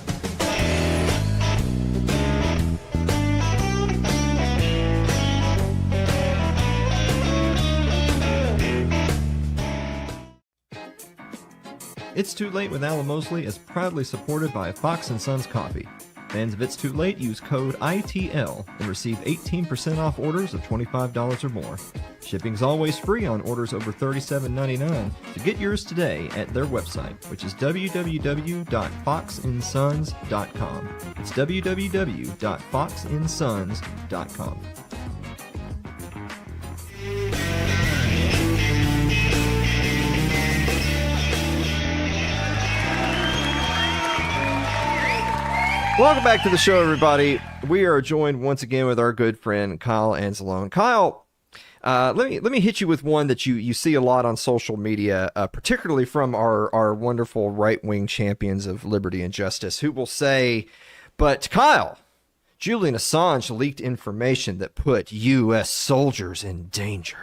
It's Too Late with Alan Mosley is proudly supported by Fox & Sons Coffee. Fans of It's Too Late use code ITL and receive 18% off orders of $25 or more. Shipping's always free on orders over $37.99, so get yours today at their website, which is www.foxandsons.com. It's www.foxandsons.com. Welcome back to the show, everybody. We are joined once again with our good friend Kyle Anzalone. Kyle, let me hit you with one that you see a lot on social media, particularly from our wonderful right-wing champions of liberty and justice, who will say, "But Kyle, Julian Assange leaked information that put U.S. soldiers in danger."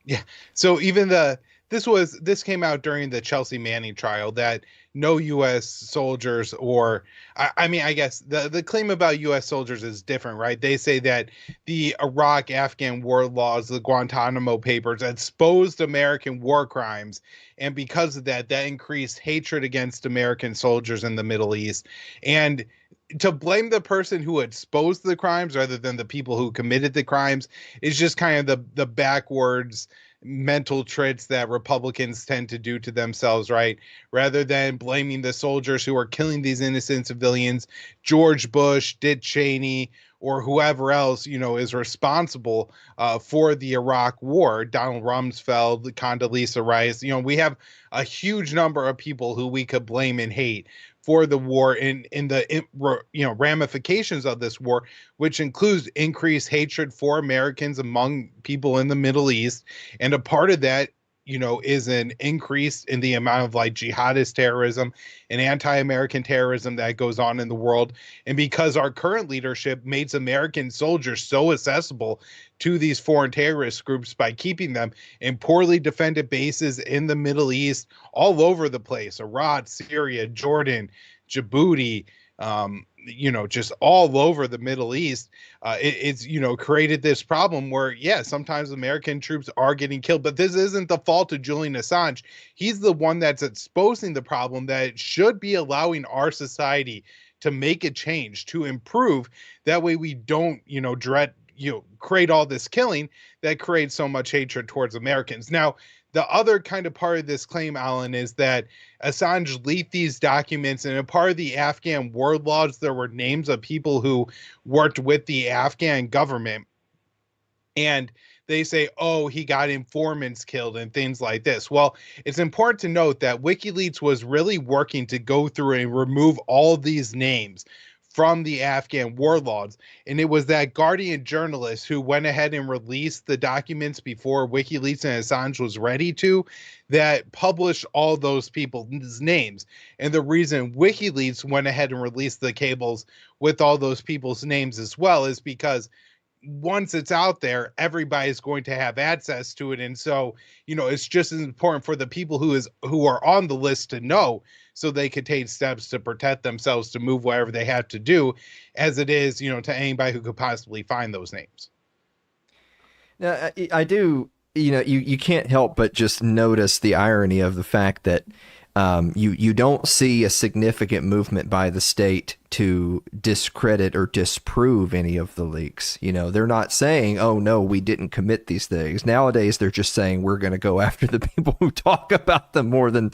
Yeah. So even this came out during the Chelsea Manning trial that no U.S. soldiers, or I guess the claim about U.S. soldiers is different, right? They say that the Iraq-Afghan war laws, the Guantanamo Papers, exposed American war crimes, and because of that increased hatred against American soldiers in the Middle East. And to blame the person who exposed the crimes rather than the people who committed the crimes is just kind of the backwards mental traits that Republicans tend to do to themselves, right? Rather than blaming the soldiers who are killing these innocent civilians, George Bush, Dick Cheney, or whoever else, is responsible for the Iraq war, Donald Rumsfeld, Condoleezza Rice. We have a huge number of people who we could blame and hate for the war in the ramifications of this war, which includes increased hatred for Americans among people in the Middle East. And a part of that, is an increase in the amount of like jihadist terrorism and anti-American terrorism that goes on in the world. And because our current leadership makes American soldiers so accessible to these foreign terrorist groups by keeping them in poorly defended bases in the Middle East, all over the place, Iraq, Syria, Jordan, Djibouti, just all over the Middle East, it's created this problem where, sometimes American troops are getting killed, but this isn't the fault of Julian Assange. He's the one that's exposing the problem that should be allowing our society to make a change, to improve. That way we don't, create all this killing that creates so much hatred towards Americans. Now, the other kind of part of this claim, Alan, is that Assange leaked these documents, and a part of the Afghan war laws, there were names of people who worked with the Afghan government. And they say, oh, he got informants killed and things like this. Well, it's important to note that WikiLeaks was really working to go through and remove all these names from the Afghan warlords. And it was that Guardian journalist who went ahead and released the documents before WikiLeaks and Assange was ready to, that published all those people's names. And the reason WikiLeaks went ahead and released the cables with all those people's names as well is because once it's out there, everybody's going to have access to it. And so, it's just as important for the people who are on the list to know, so they could take steps to protect themselves, to move whatever they have to do, as it is, to anybody who could possibly find those names. Now, I do, you can't help but just notice the irony of the fact that you don't see a significant movement by the state to discredit or disprove any of the leaks. They're not saying, oh no, we didn't commit these things. Nowadays, they're just saying we're going to go after the people who talk about them more than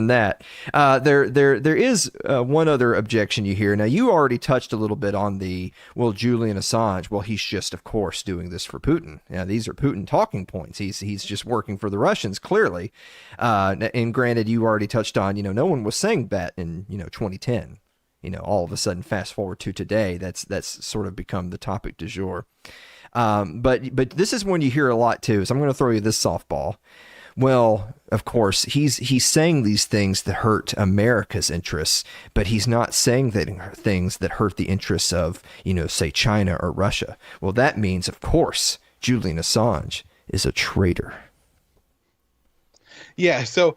that. There is one other objection you hear. Now, you already touched a little bit on Julian Assange. Well, he's just, of course, doing this for Putin. These are Putin talking points. He's just working for the Russians, clearly. And granted, you already touched on, no one was saying that in, 2010. All of a sudden, fast forward to today, that's sort of become the topic du jour. But this is one you hear a lot too. So I'm going to throw you this softball. Well, of course, he's saying these things that hurt America's interests, but he's not saying things that hurt the interests of, say China or Russia. Well, that means, of course, Julian Assange is a traitor. Yeah. So,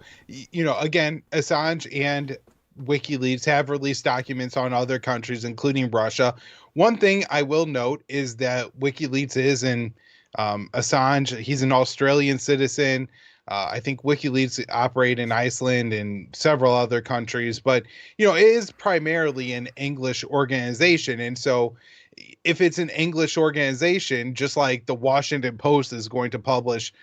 again, Assange and WikiLeaks have released documents on other countries, including Russia. One thing I will note is that WikiLeaks is in Assange. He's an Australian citizen. I think WikiLeaks operate in Iceland and several other countries, but it is primarily an English organization. And so if it's an English organization, just like the Washington Post is going to publish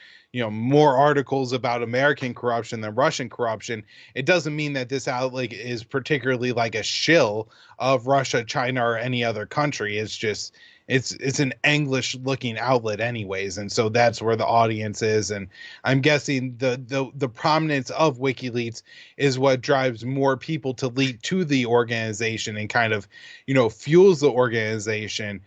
more articles about American corruption than Russian corruption, it doesn't mean that this outlet is particularly like a shill of Russia, China, or any other country. It's just, it's an English looking outlet anyways. And so that's where the audience is. And I'm guessing the prominence of WikiLeaks is what drives more people to leak to the organization and kind of, fuels the organization.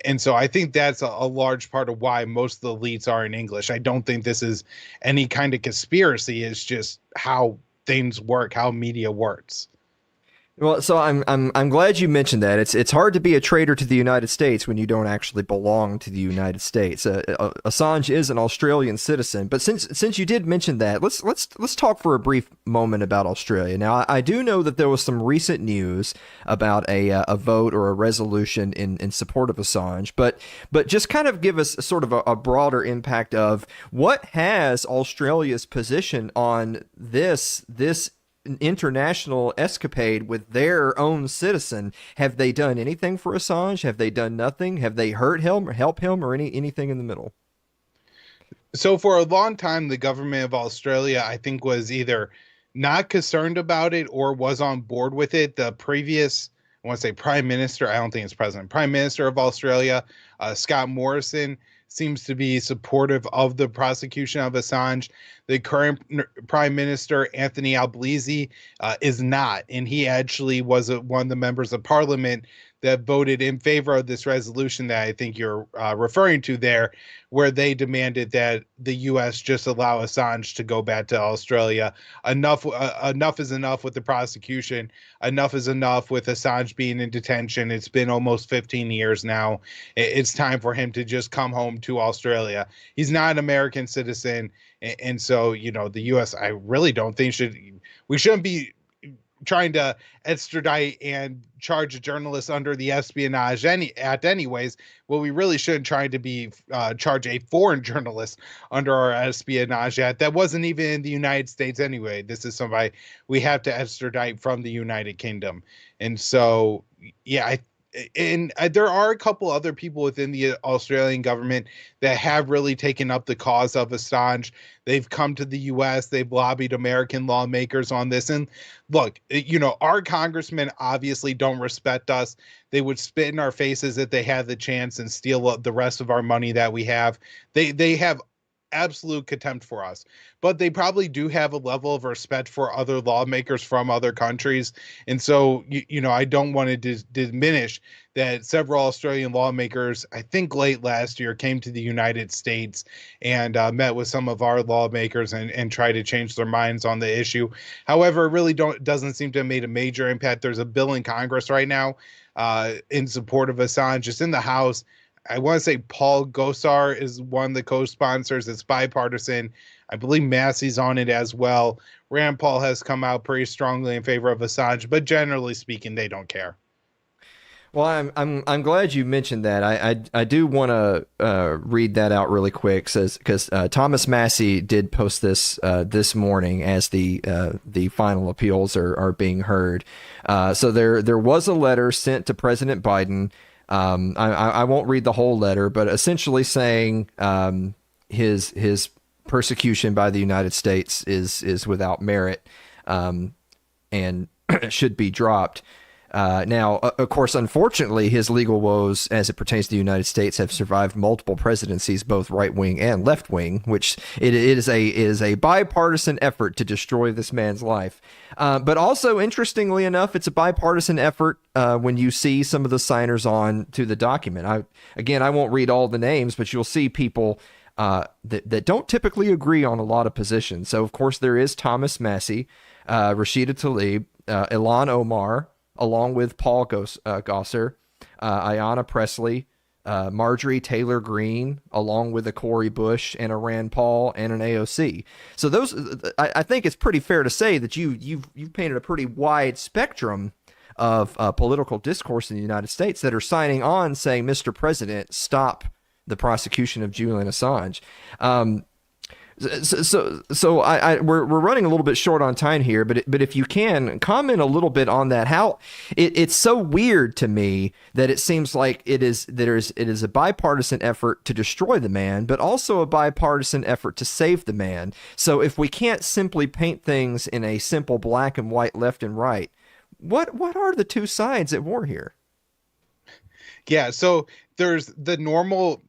And so I think that's a large part of why most of the leaks are in English. I don't think this is any kind of conspiracy. It's just how things work, how media works. Well, so I'm glad you mentioned that. It's hard to be a traitor to the United States when you don't actually belong to the United States. Assange is an Australian citizen, but since you did mention that, let's talk for a brief moment about Australia. Now, I do know that there was some recent news about a vote or a resolution in support of Assange, but just kind of give us sort of a broader impact of what has Australia's position on this international escapade with their own citizen. Have they done anything for Assange? Have they done nothing? Have they hurt him or help him or anything in the middle? So for a long time, the government of Australia, I think, was either not concerned about it or was on board with it. The previous, I want to say Prime Minister, I don't think it's President, Prime Minister of Australia, Scott Morrison, seems to be supportive of the prosecution of Assange. The current Prime Minister, Anthony Albanese, is not. And he actually was one of the members of Parliament that voted in favor of this resolution that I think you're referring to there, where they demanded that the U.S. just allow Assange to go back to Australia. Enough is enough with the prosecution. Enough is enough with Assange being in detention. It's been almost 15 years now. It's time for him to just come home to Australia. He's not an American citizen. And so, the U.S., I really don't think we shouldn't be trying to extradite and charge a journalist under the Espionage Act anyways. Well, we really shouldn't try to be charge a foreign journalist under our Espionage Act. That wasn't even in the United States anyway. This is somebody we have to extradite from the United Kingdom. And so, yeah, and there are a couple other people within the Australian government that have really taken up the cause of Assange. They've come to the U.S. They've lobbied American lawmakers on this. And look, our congressmen obviously don't respect us. They would spit in our faces if they had the chance and steal the rest of our money that we have. They have absolute contempt for us, but they probably do have a level of respect for other lawmakers from other countries. And so, I don't want to diminish that several Australian lawmakers, I think late last year, came to the United States and met with some of our lawmakers and tried to change their minds on the issue. However, it really doesn't seem to have made a major impact. There's a bill in Congress right now in support of Assange. It's in the House. I want to say Paul Gosar is one of the co-sponsors. It's bipartisan. I believe Massey's on it as well. Rand Paul has come out pretty strongly in favor of Assange, but generally speaking, they don't care. Well, I'm glad you mentioned that. I do want to read that out really quick, because Thomas Massey did post this this morning as the final appeals are being heard. So there was a letter sent to President Biden. I won't read the whole letter, but essentially saying his persecution by the United States is without merit and should be dropped. Now, of course, unfortunately, his legal woes as it pertains to the United States have survived multiple presidencies, both right wing and left wing, which it is a bipartisan effort to destroy this man's life. But also, interestingly enough, it's a bipartisan effort when you see some of the signers on to the document. I won't read all the names, but you'll see people that don't typically agree on a lot of positions. So, of course, there is Thomas Massey, Rashida Tlaib, Ilhan Omar, along with Paul Gosar, Ayanna Pressley, Marjorie Taylor Greene, along with a Cori Bush and a Rand Paul and an AOC. So those, I think it's pretty fair to say that you've painted a pretty wide spectrum of political discourse in the United States that are signing on saying, Mr. President, stop the prosecution of Julian Assange. So we're running a little bit short on time here, but if you can comment a little bit on that, how it's so weird to me that it seems like it is a bipartisan effort to destroy the man, but also a bipartisan effort to save the man. So if we can't simply paint things in a simple black and white, left and right, what are the two sides at war here? Yeah, so there's the normal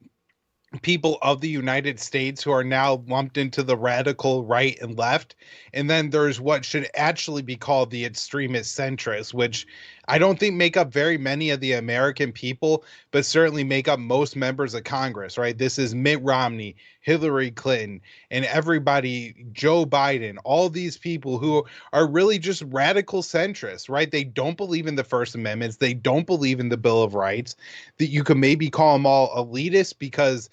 people of the United States who are now lumped into the radical right and left. And then there's what should actually be called the extremist centrists, which I don't think make up very many of the American people, but certainly make up most members of Congress, right? This is Mitt Romney, Hillary Clinton, and everybody, Joe Biden, all these people who are really just radical centrists, right? They don't believe in the First Amendment. They don't believe in the Bill of Rights. That you could maybe call them all elitists because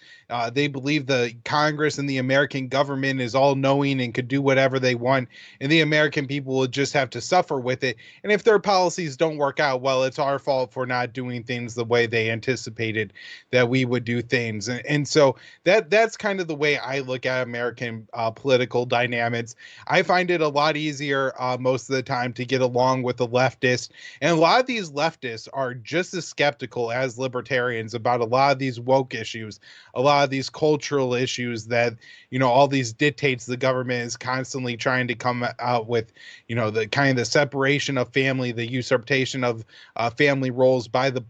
they believe the Congress and the American government is all knowing and could do whatever they want, and the American people will just have to suffer with it. And if their policies don't work out, well, it's our fault for not doing things the way they anticipated that we would do things. And so that's kind of the way I look at American political dynamics. I find it a lot easier most of the time to get along with the leftists. And a lot of these leftists are just as skeptical as libertarians about a lot of these woke issues, a lot of these cultural issues that, all these dictates the government is constantly trying to come out with, the kind of the separation of family, the usurpation of family roles by the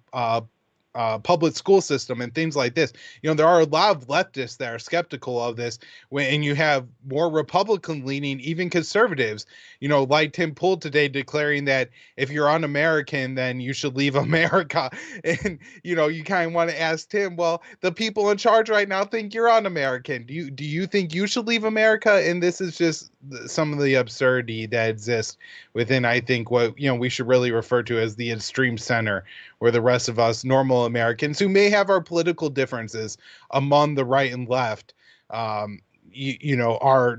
public school system and things like this. There are a lot of leftists that are skeptical of this, and you have more Republican leaning, even conservatives, like Tim Pool today declaring that if you're un-American, then you should leave America. And, you kind of want to ask Tim, well, the people in charge right now think you're un-American. Do you think you should leave America? And this is just some of the absurdity that exists within, I think, what, we should really refer to as the extreme center, where the rest of us normal Americans who may have our political differences among the right and left, are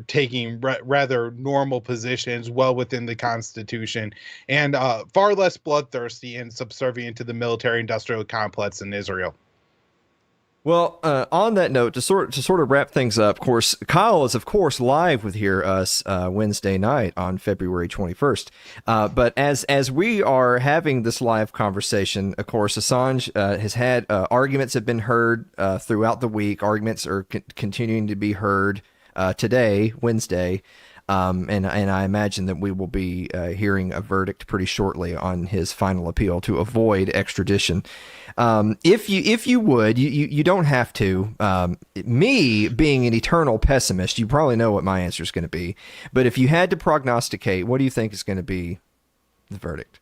taking rather normal positions well within the Constitution and far less bloodthirsty and subservient to the military-industrial complex in Israel. Well, on that note, to sort of wrap things up, of course, Kyle is of course live with us Wednesday night on February 21st. But as we are having this live conversation, of course, Assange has had arguments have been heard throughout the week. Arguments are continuing to be heard today, Wednesday. And I imagine that we will be hearing a verdict pretty shortly on his final appeal to avoid extradition. If you would, you don't have to. Me being an eternal pessimist, you probably know what my answer is going to be. But if you had to prognosticate, what do you think is going to be the verdict?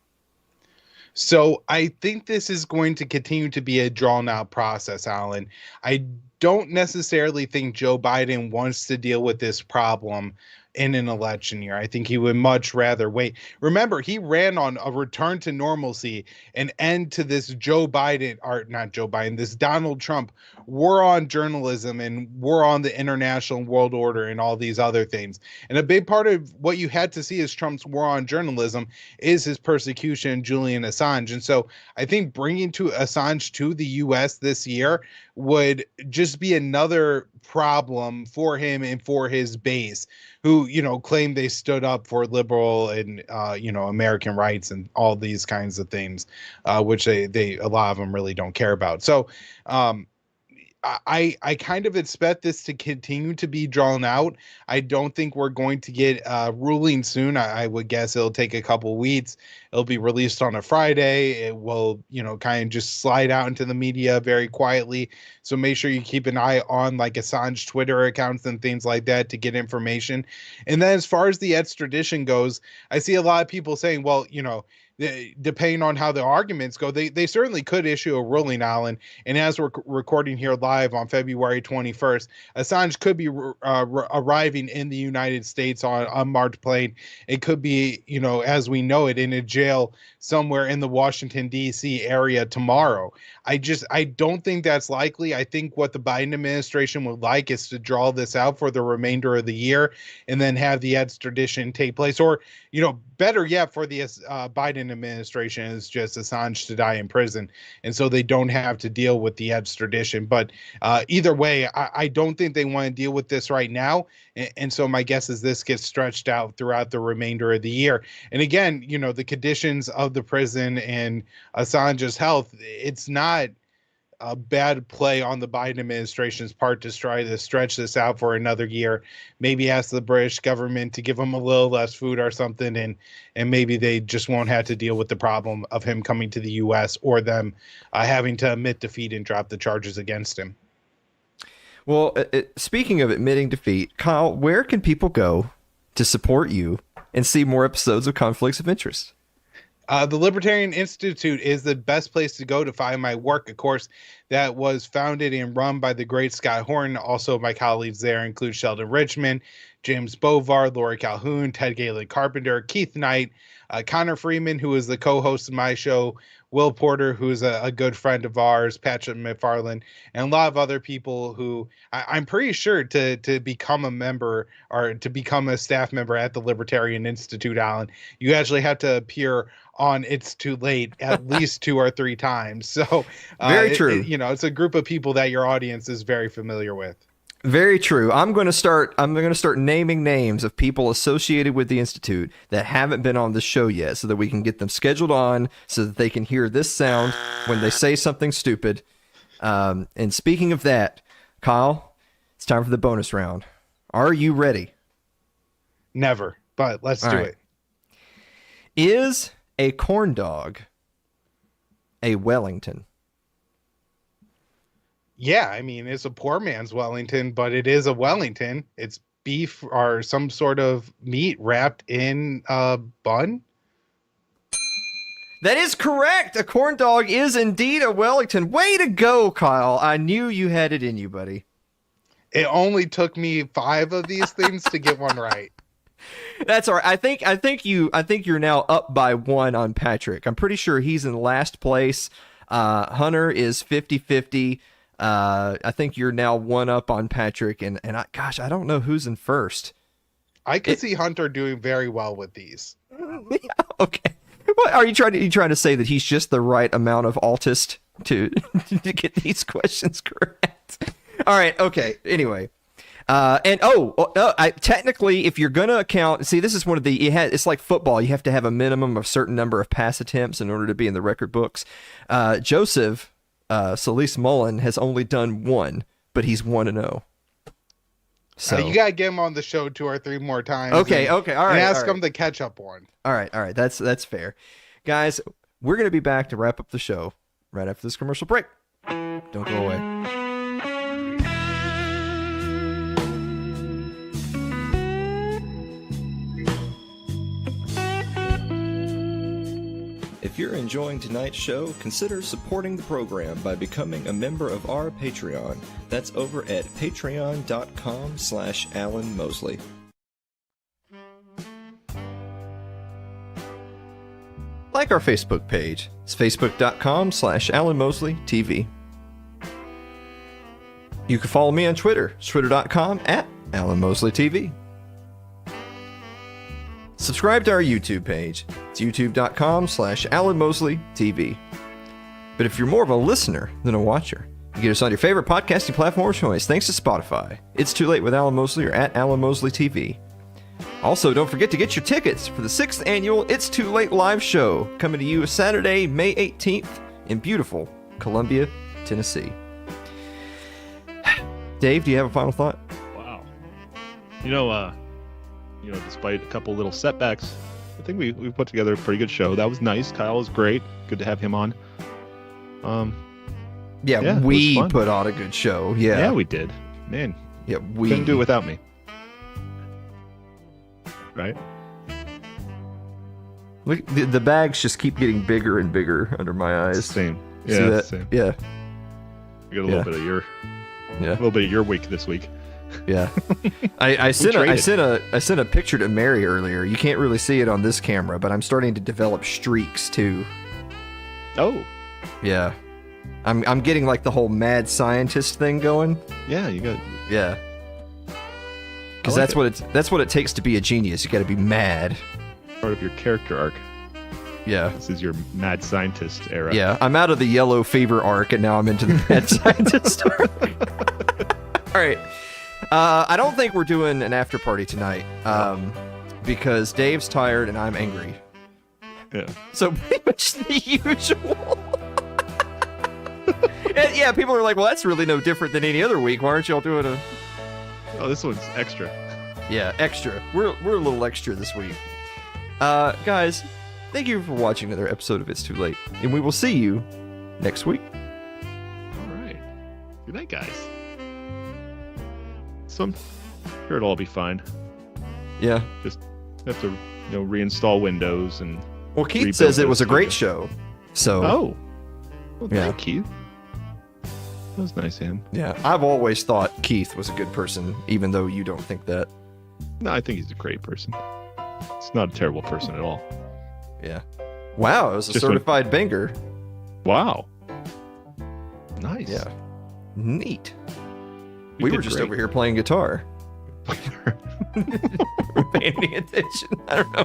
So I think this is going to continue to be a drawn out process, Alan. I don't necessarily think Joe Biden wants to deal with this problem in an election year. I think he would much rather wait. Remember, he ran on a return to normalcy, an end to this this Donald Trump war on journalism and war on the international world order and all these other things. And a big part of what you had to see as Trump's war on journalism is his persecution of Julian Assange. And so I think bringing Assange to the U.S. this year would just be another problem for him and for his base, who, claim they stood up for liberal and, American rights and all these kinds of things, which they a lot of them really don't care about. So I kind of expect this to continue to be drawn out. I don't think we're going to get a ruling soon. I would guess it'll take a couple weeks. It'll be released on a Friday. It will, kind of just slide out into the media very quietly. So make sure you keep an eye on like Assange Twitter accounts and things like that to get information. And then as far as the extradition goes, I see a lot of people saying, well, depending on how the arguments go, they certainly could issue a ruling, Alan. And as we're recording here live on February 21st, Assange could be arriving in the United States on a marked plane. It could be, as we know it, in a jail somewhere in the Washington, D.C. area tomorrow. I don't think that's likely. I think what the Biden administration would like is to draw this out for the remainder of the year and then have the extradition take place. Or, better yet, for the Biden administration is just Assange to die in prison. And so they don't have to deal with the extradition. But either way, I don't think they want to deal with this right now. And so my guess is this gets stretched out throughout the remainder of the year. And again, the conditions of the prison and Assange's health, it's not a bad play on the Biden administration's part to try to stretch this out for another year. Maybe ask the British government to give them a little less food or something, and maybe they just won't have to deal with the problem of him coming to the U.S. or them having to admit defeat and drop the charges against him. Well, speaking of admitting defeat, Kyle, where can people go to support you and see more episodes of Conflicts of Interest? The Libertarian Institute is the best place to go to find my work. Of course, that was founded and run by the great Scott Horton. Also, my colleagues there include Sheldon Richman, James Bovard, Lori Calhoun, Ted Galen Carpenter, Keith Knight, Connor Freeman, who is the co-host of my show, Will Porter, who is a good friend of ours, Patrick McFarland, and a lot of other people who I'm pretty sure to become a member or to become a staff member at the Libertarian Institute, Alan, you actually have to appear on It's Too Late at least 2 or 3 times. So very true. It's a group of people that your audience is very familiar with. Very true. I'm going to start naming names of people associated with the Institute that haven't been on the show yet so that we can get them scheduled on so that they can hear this sound when they say something stupid. And speaking of that, Kyle, it's time for the bonus round. Are you ready? Never, but let's do it. Is a corn dog a Wellington? Yeah, I mean, it's a poor man's Wellington, but it is a Wellington. It's beef or some sort of meat wrapped in a bun. That is correct. A corn dog is indeed a Wellington. Way to go, Kyle. I knew you had it in you, buddy. It only took me 5 of these things to get one right. That's all right. I think you're now up by 1 on Patrick. I'm pretty sure he's in last place. Hunter is 50-50. I think you're now 1 up on Patrick, and I don't know who's in first. I could see Hunter doing very well with these. Yeah, okay. What are you trying to say that he's just the right amount of autist to get these questions correct? All right. Okay. Anyway. Technically, if you're going to count, see, this is one of it's like football. You have to have a minimum of a certain number of pass attempts in order to be in the record books. Joseph Solis Mullen has only done one, but he's 1-0. So you got to get him on the show 2 or 3 more times. Okay. All right. And ask him the catch-up one. All right. That's fair. Guys, we're going to be back to wrap up the show right after this commercial break. Don't go away. If you're enjoying tonight's show, consider supporting the program by becoming a member of our Patreon. That's over at patreon.com/Alan Mosley. Like our Facebook page. It's facebook.com/Alan Mosley TV. You can follow me on Twitter. It's twitter.com/Alan Mosley TV. Subscribe to our YouTube page. It's youtube.com/Alan Mosley TV. But if you're more of a listener than a watcher, you get us on your favorite podcasting platform of choice thanks to Spotify. It's Too Late with Alan Mosley or @Alan Mosley TV. Also, don't forget to get your tickets for the 6th annual It's Too Late live show coming to you Saturday, May 18th in beautiful Columbia, Tennessee. Dave, do you have a final thought? Wow. Despite a couple little setbacks, I think we put together a pretty good show. That was nice. Kyle was great. Good to have him on. We put on a good show. Yeah, we did. Man, we couldn't do it without me. Right? Look, the bags just keep getting bigger and bigger under my eyes. Same. Yeah, it's the same. Yeah. You got a little bit of your week this week. Yeah. I sent a picture to Mary earlier. You can't really see it on this camera, but I'm starting to develop streaks too. Oh. Yeah. I'm getting like the whole mad scientist thing going. Yeah, you got. Yeah. Because that's what it takes to be a genius. You got to be mad. Part of your character arc. Yeah. This is your mad scientist era. Yeah, I'm out of the yellow fever arc and now I'm into the mad scientist arc. All right. I don't think we're doing an after party tonight because Dave's tired and I'm angry. Yeah. So pretty much the usual. And yeah, people are like, well, that's really no different than any other week. Why aren't y'all doing a... Oh, this one's extra. Yeah, extra. We're a little extra this week. Guys, thank you for watching another episode of It's Too Late. And we will see you next week. All right. Good night, guys. So I'm sure it'll all be fine. Yeah. Just have to, reinstall Windows and. Well, Keith says it was a great show. So. Oh. Well, thank you. That was nice of him. Yeah, I've always thought Keith was a good person, even though you don't think that. No, I think he's a great person. It's not a terrible person at all. Yeah. Wow, it was a certified banger. Wow. Nice. Yeah. Neat. We were just over here playing guitar. We're paying any attention. I don't know.